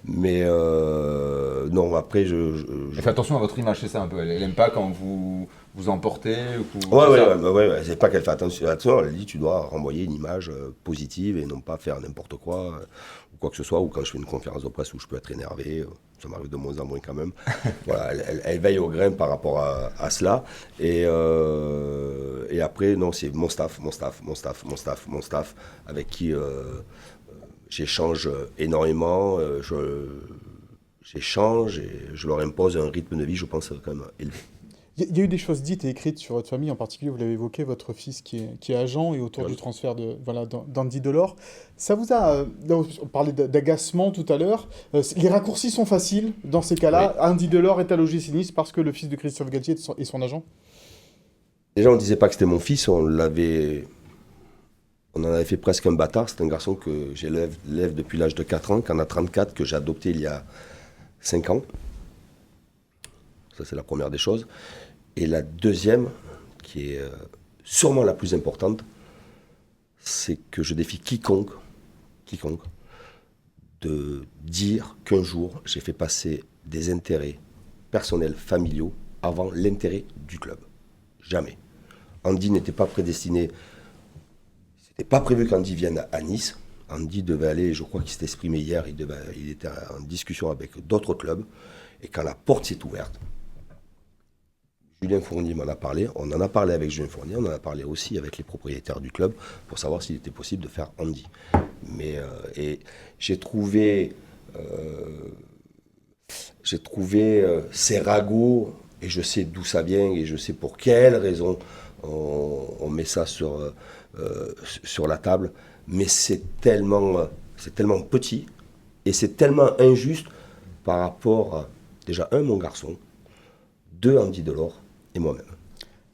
Mais non, après Faites attention à votre image, c'est ça un peu. Elle n'aime pas quand vous emportez ou Ouais, c'est pas qu'elle fait attention, elle dit tu dois renvoyer une image positive et non pas faire n'importe quoi ou quoi que ce soit, ou quand je fais une conférence de presse où je peux être énervé, ça m'arrive de moins en moins quand même. Voilà, elle veille au grain par rapport à cela et après non, c'est mon staff avec qui j'échange énormément, j'échange et je leur impose un rythme de vie, je pense, quand même élevé. Il y a eu des choses dites et écrites sur votre famille, en particulier, vous l'avez évoqué, votre fils qui est agent et autour du transfert d'Andy Delors. Ça vous a... on parlait d'agacement tout à l'heure. Les raccourcis sont faciles dans ces cas-là. Oui. Andy Delors est à l'OGC Nice parce que le fils de Christophe Galtier est son agent. Déjà, on ne disait pas que c'était mon fils, on en avait fait presque un bâtard. C'est un garçon que j'élève depuis l'âge de 4 ans, qui en a 34, que j'ai adopté il y a 5 ans. Ça, c'est la première des choses. Et la deuxième, qui est sûrement la plus importante, c'est que je défie quiconque de dire qu'un jour, j'ai fait passer des intérêts personnels, familiaux, avant l'intérêt du club. Jamais. Andy n'était pas prédestiné, c'était pas prévu qu'Andy vienne à Nice. Andy devait aller, je crois qu'il s'est exprimé hier, il était en discussion avec d'autres clubs. Et quand la porte s'est ouverte, Julien Fournier m'en a parlé, on en a parlé avec Julien Fournier, on en a parlé aussi avec les propriétaires du club pour savoir s'il était possible de faire Andy. Mais et j'ai trouvé ces ragots, et je sais d'où ça vient, et je sais pour quelle raison on met ça sur la table, mais c'est tellement petit, et c'est tellement injuste par rapport à, déjà, mon garçon, 2, Andy Delors, et moi-même.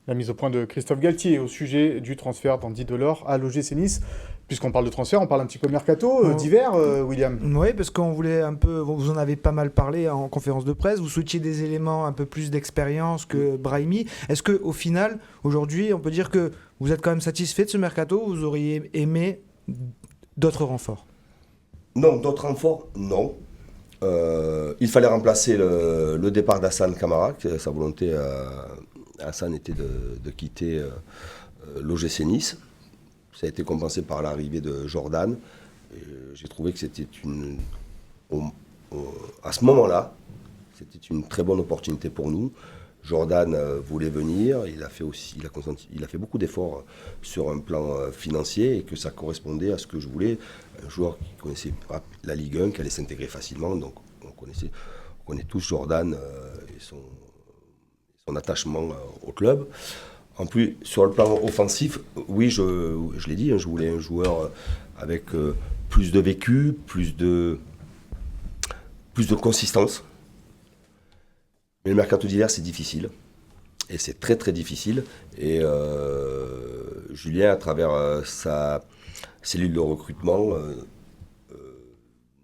La mise au point de Christophe Galtier au sujet du transfert d'Andy Delors à l'OGC Nice. Puisqu'on parle de transfert, on parle un petit peu mercato d'hiver, William. Oui, parce qu'on voulait un peu, vous en avez pas mal parlé en conférence de presse, vous souhaitiez des éléments un peu plus d'expérience que Brahimi. Est-ce qu'au final, aujourd'hui, on peut dire que vous êtes quand même satisfait de ce mercato ou vous auriez aimé d'autres renforts ? Non, d'autres renforts, non. Il fallait remplacer le départ d'Hassane Camara, sa volonté Hassan était de quitter l'OGC Nice. Ça a été compensé par l'arrivée de Jordan. J'ai trouvé que c'était à ce moment-là, c'était une très bonne opportunité pour nous. Jordan voulait venir, il a fait beaucoup d'efforts sur un plan financier et que ça correspondait à ce que je voulais. Un joueur qui connaissait la Ligue 1, qui allait s'intégrer facilement, donc on connaît tous Jordan et son attachement au club. En plus, sur le plan offensif, oui, je l'ai dit, je voulais un joueur avec plus de vécu, plus de consistance. Mais le mercato d'hiver, c'est difficile. Et c'est très très difficile. Et Julien, à travers sa cellule de recrutement,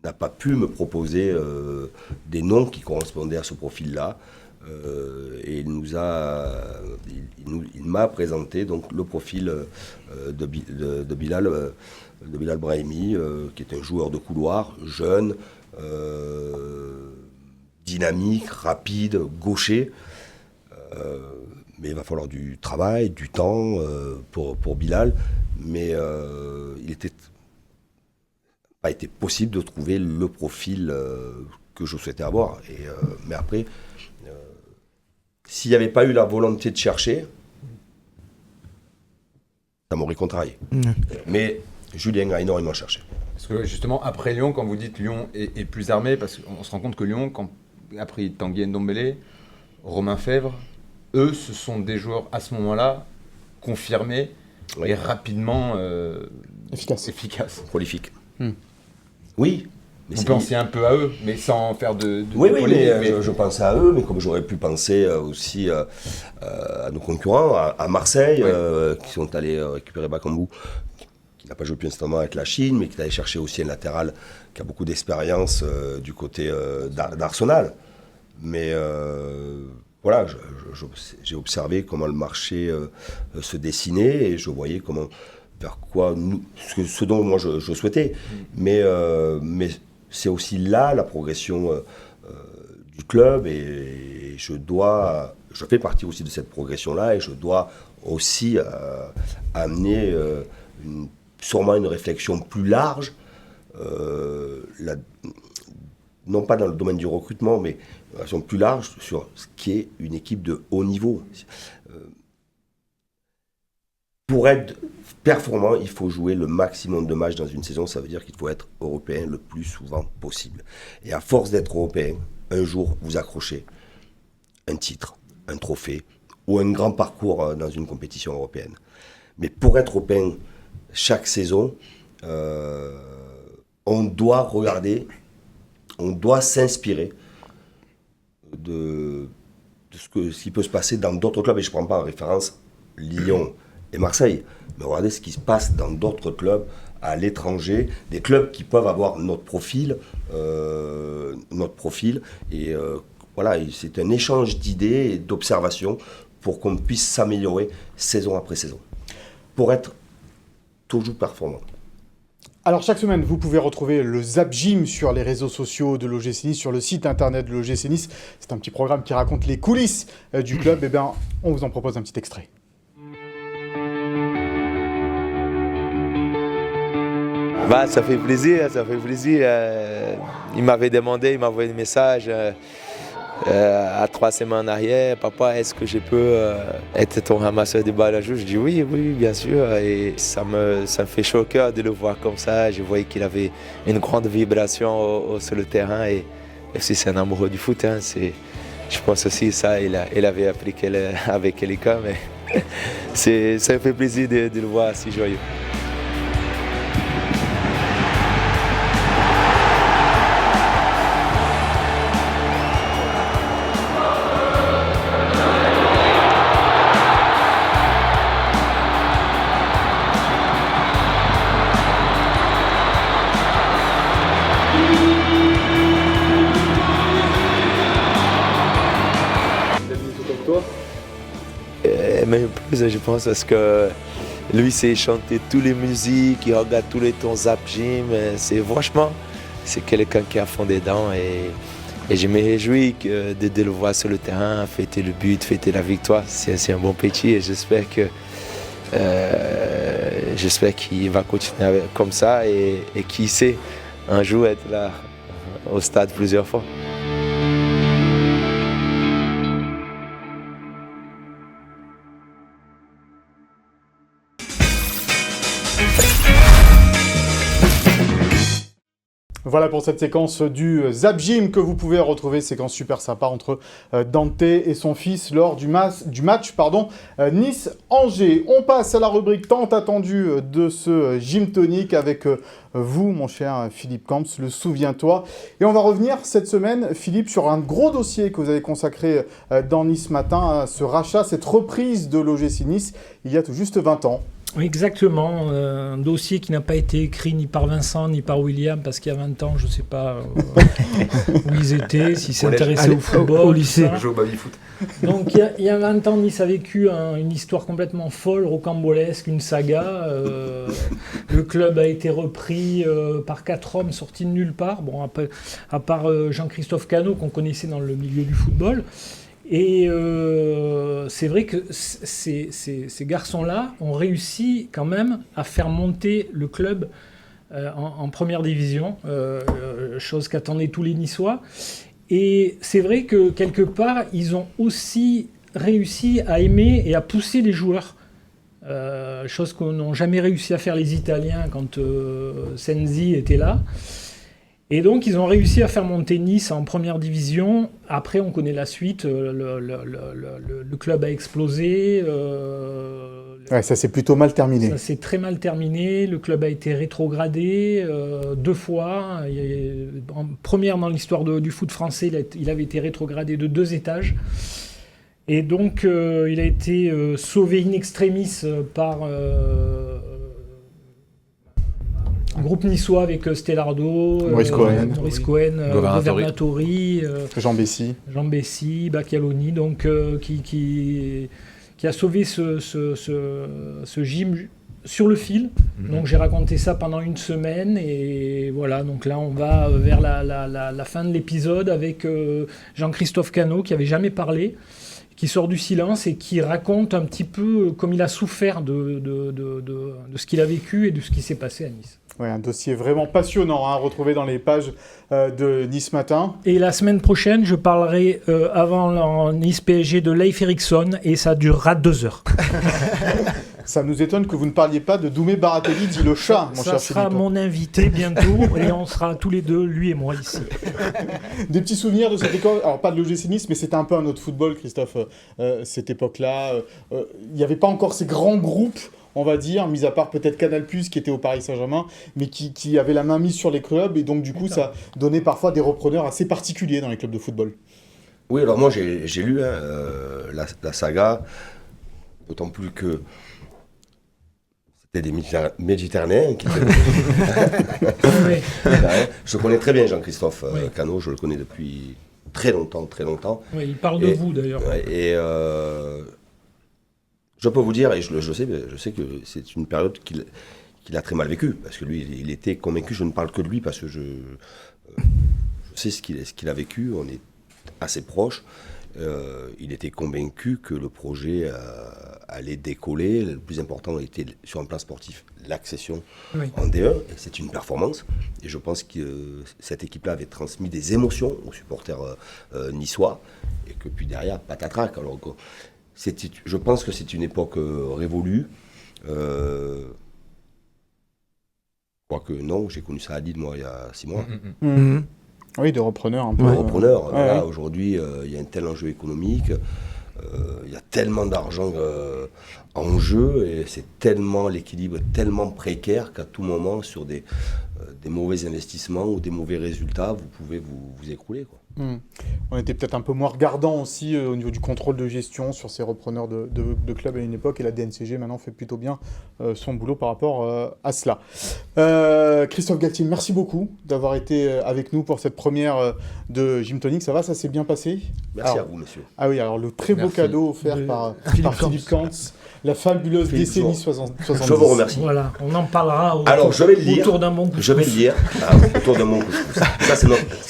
n'a pas pu me proposer des noms qui correspondaient à ce profil-là. Et il m'a présenté donc le profil de Bilal Brahimi, qui est un joueur de couloir, jeune, dynamique, rapide, gaucher. Mais il va falloir du travail, du temps pour Bilal. Mais il n'était pas été possible de trouver le profil que je souhaitais avoir. Mais après, s'il n'y avait pas eu la volonté de chercher, ça m'aurait contrarié. Mais Julien a énormément cherché. Parce que justement, après Lyon, quand vous dites Lyon est plus armé, parce qu'on se rend compte que Lyon, quand a pris Tanguy Ndombele, Romain Fèvre, eux, ce sont des joueurs à ce moment-là confirmés et rapidement efficaces. Prolifiques. Oui. Mais on pensait un peu à eux, mais sans faire de oui, mais je pensais à eux, mais comme j'aurais pu penser aussi à nos concurrents, à Marseille, qui sont allés récupérer Bakambu, qui n'a pas joué depuis un certain moment avec la Chine, mais qui est allé chercher aussi un latéral qui a beaucoup d'expérience du côté d'Arsenal. Mais voilà, j'ai observé comment le marché se dessinait et je voyais comment, vers quoi ce dont moi je souhaitais. Mais c'est aussi là la progression du club et je fais partie aussi de cette progression-là et je dois aussi amener sûrement une réflexion plus large, non pas dans le domaine du recrutement, mais une réflexion plus large sur ce qui est une équipe de haut niveau. Pour être performant, il faut jouer le maximum de matchs dans une saison. Ça veut dire qu'il faut être européen le plus souvent possible. Et à force d'être européen, un jour, vous accrochez un titre, un trophée ou un grand parcours dans une compétition européenne. Mais pour être européen chaque saison, on doit regarder, on doit s'inspirer de ce qui peut se passer dans d'autres clubs. Et je ne prends pas en référence Lyon et Marseille, mais regardez ce qui se passe dans d'autres clubs à l'étranger, des clubs qui peuvent avoir notre profil, et voilà, c'est un échange d'idées et d'observations pour qu'on puisse s'améliorer saison après saison, pour être toujours performant. Alors chaque semaine, vous pouvez retrouver le Zap Gym sur les réseaux sociaux de l'OGC Nice, sur le site internet de l'OGC Nice. C'est un petit programme qui raconte les coulisses du club. Eh bien, on vous en propose un petit extrait. Bah, ça fait plaisir, ça fait plaisir. Il m'avait demandé, il m'a envoyé un message à 3 semaines en arrière. Papa, est-ce que je peux être ton ramasseur de balles un jour? Je dis oui, bien sûr. Et ça me fait chaud au cœur de le voir comme ça. Je voyais qu'il avait une grande vibration sur le terrain. Et aussi, c'est un amoureux du foot. Hein. Je pense aussi ça, il avait appris avec quelqu'un. Mais ça me fait plaisir de le voir si joyeux. Même plus, je pense, parce que lui, c'est chanter toutes les musiques, il regarde tous les tons Zap Gym. Franchement, c'est quelqu'un qui est à fond dedans et je me réjouis de le voir sur le terrain, fêter le but, fêter la victoire. C'est un bon petit et j'espère qu'il va continuer comme ça et qui sait, un jour être là au stade plusieurs fois. Voilà pour cette séquence du Zap Gym que vous pouvez retrouver, séquence super sympa entre Dante et son fils lors du match Nice-Angers. On passe à la rubrique tant attendue de ce Gym Tonic avec vous, mon cher Philippe Camps, le souviens-toi. Et on va revenir cette semaine, Philippe, sur un gros dossier que vous avez consacré dans Nice Matin, ce rachat, cette reprise de l'OGC Nice, il y a tout juste 20 ans. Oui, exactement, un dossier qui n'a pas été écrit ni par Vincent ni par William, parce qu'il y a 20 ans, je ne sais pas où ils étaient, s'ils s'intéressaient au football, au lycée. tout ça. Je joue au baby-foot. Donc il y a 20 ans, Nice a vécu une histoire complètement folle, rocambolesque, une saga. Le club a été repris par 4 hommes sortis de nulle part, bon, à part Jean-Christophe Cano, qu'on connaissait dans le milieu du football. Et c'est vrai que ces garçons-là ont réussi quand même à faire monter le club en première division, chose qu'attendaient tous les Niçois. Et c'est vrai que quelque part, ils ont aussi réussi à aimer et à pousser les joueurs. Chose qu'on n'a jamais réussi à faire les Italiens quand Sensi était là. Et donc, ils ont réussi à faire monter Nice en première division. Après, on connaît la suite. Le club a explosé. Ouais, ça s'est plutôt mal terminé. Ça s'est très mal terminé. Le club a été rétrogradé 2 fois. En première dans l'histoire du foot français, il avait été rétrogradé de 2 étages. Et donc, il a été sauvé in extremis par... groupe niçois avec Stellardo, Maurice Cohen, Governatori, Jean Bessy, Bacchialoni, donc qui a sauvé ce gym sur le fil. Donc j'ai raconté ça pendant une semaine et voilà, donc là on va vers la fin de l'épisode avec Jean-Christophe Cano qui n'avait jamais parlé, qui sort du silence et qui raconte un petit peu comme il a souffert de ce qu'il a vécu et de ce qui s'est passé à Nice. Ouais, un dossier vraiment passionnant à retrouver dans les pages de Nice Matin. Et la semaine prochaine, je parlerai avant Nice PSG de Leif Eriksson et ça durera 2 heures. Ça nous étonne que vous ne parliez pas de Doumé Baratelli, dit le chat, mon cher Philippe. Ça sera mon invité bientôt et on sera tous les deux, lui et moi, ici. Des petits souvenirs de cette époque, alors pas de l'OGC Nice, mais c'était un peu un autre football, Christophe, cette époque-là. Il n'y avait pas encore ces grands groupes, on va dire, mis à part peut-être Canal+, qui était au Paris Saint-Germain, mais qui avait la main mise sur les clubs, et donc du coup, ça donnait parfois des repreneurs assez particuliers dans les clubs de football. Oui, alors moi j'ai lu la saga, d'autant plus que c'était des Méditerranéens qui Je connais très bien Jean-Christophe Cano, je le connais depuis très longtemps. Oui, il parle de vous d'ailleurs. Et je peux vous dire, et je sais que c'est une période qu'il a très mal vécue, parce que lui, il était convaincu, je ne parle que de lui, parce que je sais ce qu'il a vécu, on est assez proches. Il était convaincu que le projet allait décoller. Le plus important était, sur un plan sportif, l'accession en D1. Et c'est une performance. Et je pense que cette équipe-là avait transmis des émotions aux supporters niçois. Et que puis derrière, patatrac. Alors, je pense que c'est une époque révolue. Quoique non, j'ai connu ça à Lille, moi, il y a 6 mois. Oui, de repreneurs un peu. Repreneurs. Voilà, aujourd'hui, il y a un tel enjeu économique, il y a tellement d'argent en jeu, et l'équilibre est tellement précaire qu'à tout moment, sur des mauvais investissements ou des mauvais résultats, vous pouvez vous écrouler, quoi. On était peut-être un peu moins regardant aussi au niveau du contrôle de gestion sur ces repreneurs de clubs à une époque, et la DNCG maintenant fait plutôt bien son boulot par rapport à cela. Christophe Galtier, merci beaucoup d'avoir été avec nous pour cette première de Gym Tonic. Ça va, ça s'est bien passé? Merci à vous, monsieur. Ah oui, alors le très beau cadeau offert par Philippe Camps, la fabuleuse décennie 70. Je vous remercie. Voilà, on en parlera autour d'un bon couscous. Je vais le lire autour d'un bon couscous.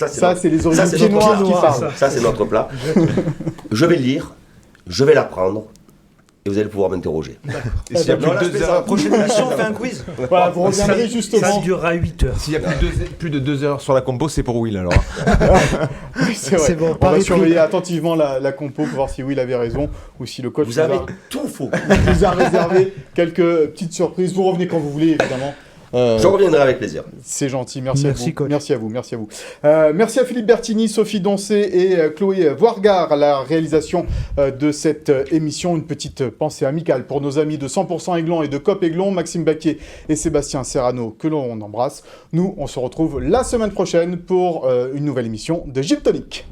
Ça, c'est les origines noirs qui parlent. Ça, c'est notre plat. Je vais le lire, je vais l'apprendre, et vous allez pouvoir m'interroger. Et s'il y a plus de 2 heures, la prochaine émission, on fait un quiz. Voilà, vous reviendrez justement. Ça durera 8 heures. S'il y a plus de 2 heures sur la compo, c'est pour Will alors. Oui, c'est vrai. Bon, on va surveiller attentivement la compo pour voir si Will avait raison ou si le coach vous avez tout faux. nous a réservé quelques petites surprises. Vous revenez quand vous voulez, évidemment. Je reviendrai avec plaisir. C'est gentil, merci Merci, à vous. coach. Merci à vous, merci à vous. Merci à Philippe Bertini, Sophie Doncé et Chloé Voirgard à la réalisation de cette émission. Une petite pensée amicale pour nos amis de 100% Aiglon et de COP Aiglon, Maxime Baquier et Sébastien Serrano, que l'on embrasse. Nous, on se retrouve la semaine prochaine pour une nouvelle émission de Gym Tonic.